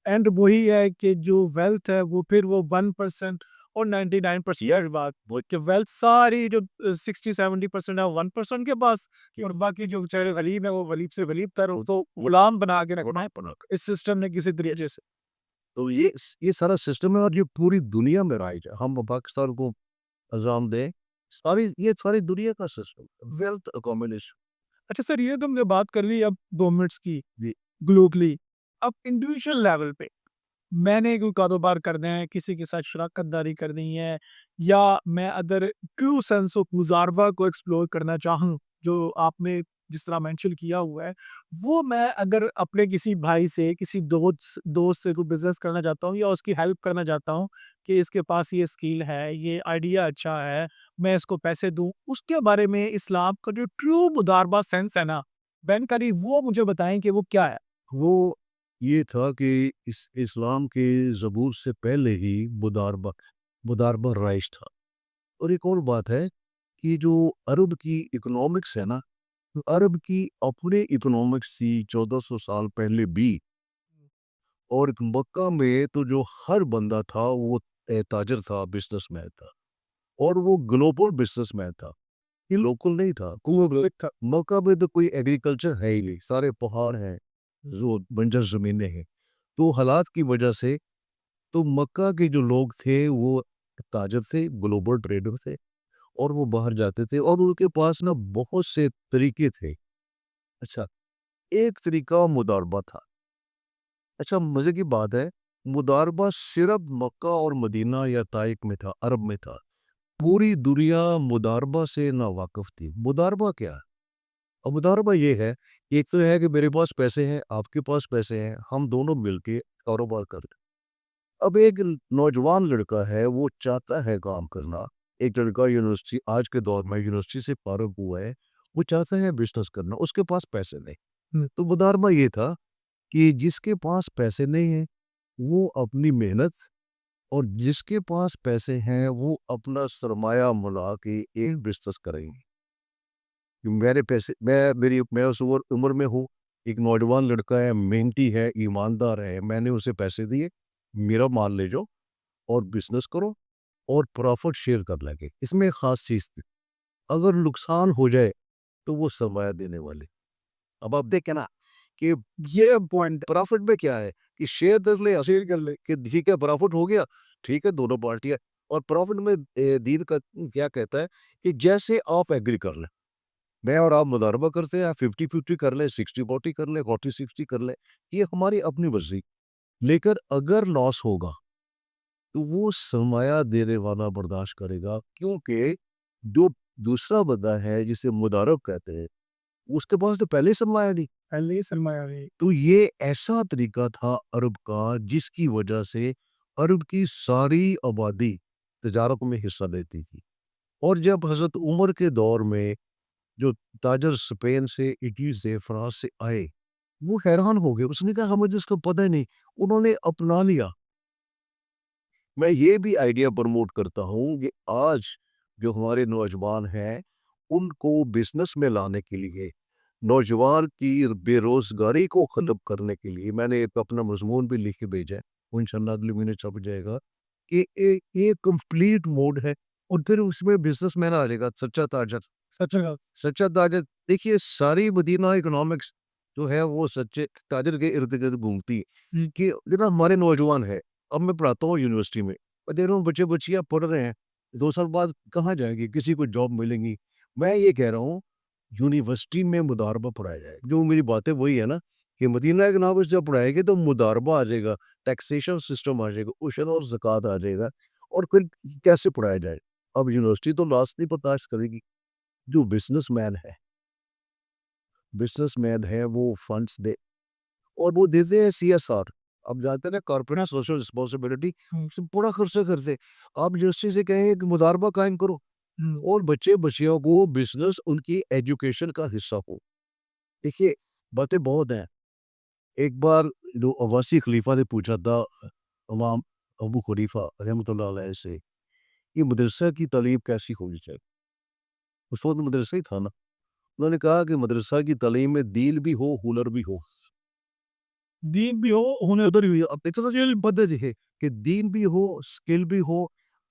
اینڈ وہی ہے کہ جو ویلتھ ہے وہ پھر وہ 1% اور 99% یہ بات وہ کہ ویلتھ ساری جو 60-70% ہے 1% کے پاس، اور باقی جو بیچارے غریب ہے وہ غریب سے غریب تر وہ تو غلام بنا کے رکھنا ہے اس سسٹم نے کسی طریقے سے. تو یہ سارا سسٹم ہے، اور یہ پوری دنیا میں رائج ہے. ہم پاکستان کو الزام دیں، یہ ساری دنیا کا سسٹم ویلتھ اکومولیشن. اچھا سر، یہ تو ہم نے بات کر لی اب 2 منٹس کی جی گلوبلی. اب انڈیویجول لیول پہ میں نے کوئی کاروبار کرنا ہے، کسی کے ساتھ شراکت داری کرنی ہے، یا میں ادر ٹرو سینس آف مزاربہ کو ایکسپلور کرنا چاہوں، جو آپ نے جس طرح مینشن کیا ہوا ہے، وہ میں اگر اپنے کسی بھائی سے، کسی دوست سے کوئی بزنس کرنا چاہتا ہوں یا اس کی ہیلپ کرنا چاہتا ہوں کہ اس کے پاس یہ اسکل ہے، یہ آئیڈیا اچھا ہے، میں اس کو پیسے دوں، اس کے بارے میں اسلام کا جو ٹرو مداربہ سینس ہے نا بینکاری، وہ مجھے بتائیں کہ وہ کیا ہے. وہ یہ تھا کہ اسلام کے ظہور سے پہلے ہی مداربہ رائج تھا. اور ایک اور بات ہے کہ جو عرب کی اکنامکس ہے نا، عرب کی اپنے اکنامکس تھی 1400 سال پہلے بھی. اور مکہ میں تو جو ہر بندہ تھا وہ تاجر تھا، بزنس مین تھا، اور وہ گلوبل بزنس مین تھا، یہ لوکل نہیں تھا. مکہ میں تو کوئی ایگریکلچر ہے ہی نہیں، سارے پہاڑ ہیں، جو بنجر زمینیں ہیں. تو حالات کی وجہ سے تو مکہ کے جو لوگ تھے وہ تاجر تھے، گلوبل ٹریڈر تھے، اور وہ باہر جاتے تھے، اور ان کے پاس نا بہت سے طریقے تھے. اچھا، ایک طریقہ مداربہ تھا. اچھا، مزے کی بات ہے، مداربہ صرف مکہ اور مدینہ یا طائف میں تھا، عرب میں تھا. پوری دنیا مداربہ سے نا واقف تھی. مداربہ کیا ہے؟ اور مداربہ یہ ہے، ایک تو ہے کہ میرے پاس پیسے ہیں، آپ کے پاس پیسے ہیں، ہم دونوں مل کے کاروبار کریں. اب ایک نوجوان لڑکا ہے، وہ چاہتا ہے کام کرنا. ایک لڑکا یونیورسٹی، آج کے دور میں یونیورسٹی سے فارغ ہوا ہے، وہ چاہتا ہے بزنس کرنا، اس کے پاس پیسے نہیں. تو مداربہ یہ تھا کہ جس کے پاس پیسے نہیں ہیں وہ اپنی محنت، اور جس کے پاس پیسے ہیں وہ اپنا سرمایہ ملا کے ایک بزنس کریں گے. میرے پیسے، میں اس عمر میں ہوں، ایک نوجوان لڑکا ہے، محنتی ہے، ایماندار ہے، میں نے اسے پیسے دیے، میرا مال لے جاؤ اور بزنس کرو اور پروفٹ شیئر کر لیں گے. اس میں ایک خاص چیز تھی، اگر نقصان ہو جائے تو وہ سرمایہ دینے والے. اب آپ دیکھیں نا کہ یہ پوائنٹ پروفٹ میں کیا ہے کہ شیئر کر لے کہ ٹھیک ہے، پروفٹ ہو گیا، ٹھیک ہے، دونوں پارٹیاں. اور پروفٹ میں دین کا کیا کہتا ہے کہ جیسے آپ ایگری کر لیں، میں اور آپ مداربہ کرتے ہیں، 50-50 کر لیں، 60-40 کر لیں، 40-60 کر لیں، یہ ہماری اپنی مرضی. لیکن اگر لاس ہوگا تو وہ سرمایہ دینے والا برداشت کرے گا، کیونکہ جو دوسرا بندہ ہے جسے مدارب کہتے ہیں، اس کے پاس تو پہلے سرمایہ نہیں. پہلے ہی سرمایہ نہیں. تو یہ ایسا طریقہ تھا عرب کا، جس کی وجہ سے عرب کی ساری آبادی تجارت میں حصہ لیتی تھی. اور جب حضرت عمر کے دور میں جو تاجر اسپین سے، اٹلی سے، فرانس سے آئے، وہ حیران ہو گئے. اس نے کہا ہمیں جس کا پتہ نہیں، انہوں نے اپنا لیا. میں یہ بھی آئیڈیا پروموٹ کرتا ہوں کہ آج جو ہمارے نوجوان ہیں، ان کو بزنس میں لانے کے لیے، نوجوان کی بے روزگاری کو ختم کرنے کے لیے، میں نے ایک اپنا مضمون بھی لکھ کے بھیجا ہے، وہ انشاءاللہ اگلے مہینے چھپ جائے گا، کہ ایک کمپلیٹ موڈ ہے. اور پھر اس میں بزنس مین آ جائے گا، سچا تاجر. سچا تاجر، دیکھیے ساری مدینہ اکنامکس جو ہے وہ سچے تاجر کے ارد گرد گھومتی ہے. کہ جناب ہمارے نوجوان ہے، اب میں پڑھاتا ہوں یونیورسٹی میں، میں دیکھ رہا ہوں بچے بچیاں پڑھ رہے ہیں، 2 سال بعد کہاں جائیں گے، کسی کو جاب ملیں گی. میں یہ کہہ رہا ہوں یونیورسٹی میں مداربہ پڑھایا جائے. جو میری باتیں وہی ہے نا کہ مدینہ اکنامکس جب پڑھائے گے تو مداربہ آ جائے گا، ٹیکسیشن سسٹم آ جائے گا، عشر اور زکوٰۃ آ جائے گا. اور پھر کیسے پڑھایا جائے؟ اب یونیورسٹی تو لاسٹ نہیں برداشت کرے گی. جو بزنس مین ہے وہ فنڈس دے، اور وہ دیتے ہیں CSR. اب جانتے ہیں نا، کارپوریٹ سوشل رسپانسبلٹی، بڑا خرچہ کرتے. آپ یونیورسٹی سے کہیں کہ مداربہ قائم کرو، اور بچے بچیوں کو بزنس ان کی ایجوکیشن کا حصہ ہو. دیکھیے باتیں بہت ہیں. ایک بار جو عباسی خلیفہ نے پوچھا تھا امام ابو خلیفہ رحمۃ اللہ علیہ سے کہ مدرسہ کی تعلیم کیسی ہونی چاہیے. اس وقت مدرسہ ہی تھا نا. انہوں نے کہا کہ مدرسہ کی تعلیم میں دین بھی ہو ہنر بھی ہو. دین بھی ہو ہنر ادھر بھی اب ایکسرسائز بدل ہے کہ دین بھی ہو اسکل بھی ہو.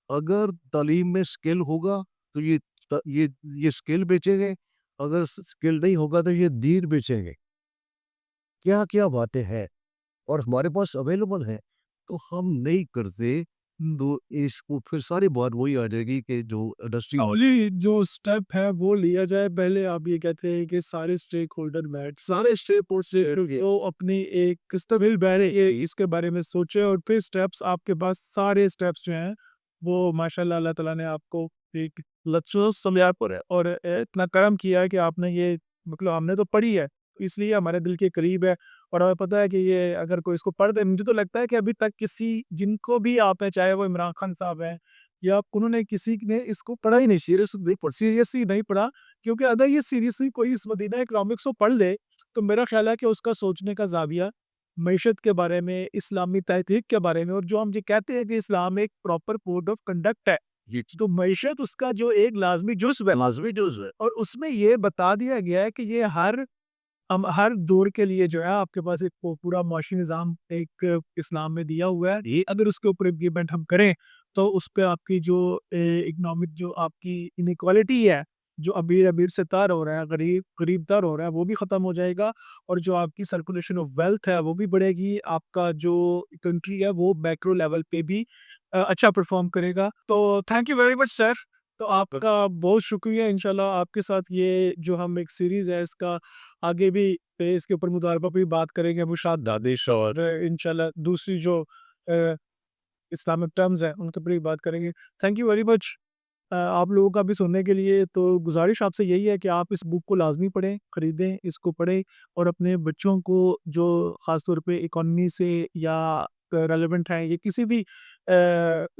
اگر تعلیم میں اسکل ہوگا تو یہ اسکل بیچیں گے, اگر اسکل نہیں ہوگا تو یہ دین بیچیں گے. کیا کیا باتیں ہیں اور ہمارے پاس اویلیبل ہیں تو ہم نہیں کرتے, تو اس کو پھر ساری بات وہی آ جائے گی کہ جو انڈسٹری اولی جو اسٹیپ ہے وہ لیا جائے. پہلے آپ یہ کہتے ہیں کہ سارے اسٹیک ہولڈر بیٹھ سارے اسٹیک ہولڈر تو اپنی ایک مستقبل اس کے بارے میں سوچے, اور پھر اسٹیپس آپ کے پاس سارے اسٹیپس جو ہیں وہ ماشاءاللہ اللہ تعالیٰ نے آپ کو ایک لچوس سمجھا پر ہے اور اتنا کرم کیا ہے کہ آپ نے یہ مطلب ہم نے تو پڑھی ہے اس لیے ہمارے دل کے قریب ہے. اور ہمیں پتہ ہے کہ یہ اگر کوئی اس کو پڑھ دے, مجھے تو لگتا ہے کہ ابھی تک کسی جن کو بھی آپ ہیں, چاہے وہ عمران خان صاحب ہیں یا انہوں نے کسی نے اس کو پڑھا ہی نہیں, سیریسلی نہیں پڑھا. کیونکہ اگر یہ سیریسلی کوئی اس مدینہ اکنامکس کو پڑھ لے تو میرا خیال ہے کہ اس کا سوچنے کا زاویہ معیشت کے بارے میں, اسلامی تحقیق کے بارے میں, اور جو ہم یہ کہتے ہیں کہ اسلام ایک پراپر کوڈ آف کنڈکٹ ہے, تو معیشت اس کا جو ایک لازمی جزو ہے, اور اس میں یہ بتا دیا گیا ہے کہ یہ ہر دور کے لیے جو ہے آپ کے پاس ایک پورا معاشی نظام ایک اسلام میں دیا ہوا ہے. اگر اس کے اوپر امپلیمنٹ ہم کریں تو اس پہ آپ کی جو اکنامک جو آپ کی انیکوالٹی ہے, جو امیر سے تار ہو رہا ہے, غریب تر ہو رہا ہے, وہ بھی ختم ہو جائے گا, اور جو آپ کی سرکولیشن آف ویلتھ ہے وہ بھی بڑھے گی. آپ کا جو کنٹری ہے وہ میکرو لیول پہ بھی اچھا پرفارم کرے گا. تو تھینک یو ویری مچ سر. تو آپ کا بہت شکریہ. انشاءاللہ آپ کے ساتھ یہ جو ہم ایک سیریز ہے اس کا آگے بھی اس کے اوپر مطالبہ پہ بھی بات کریں گے, مشاہد دادش, اور انشاءاللہ دوسری جو اسلامک ٹرمز ہیں ان کے اوپر بھی بات کریں گے. تھینک یو ویری مچ آپ لوگوں کا بھی سننے کے لیے. تو گزارش آپ سے یہی ہے کہ آپ اس بک کو لازمی پڑھیں, خریدیں, اس کو پڑھیں, اور اپنے بچوں کو جو خاص طور پہ اکانومی سے یا ریلیونٹ ہیں, یہ کسی بھی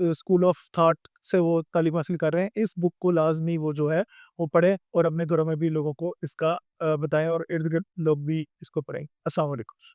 اسکول آف تھاٹ سے وہ تعلیم حاصل کر رہے ہیں, اس بک کو لازمی وہ جو ہے وہ پڑھیں, اور اپنے گھروں میں بھی لوگوں کو اس کا بتائیں, اور ارد گرد لوگ بھی اس کو پڑھیں. السلام علیکم.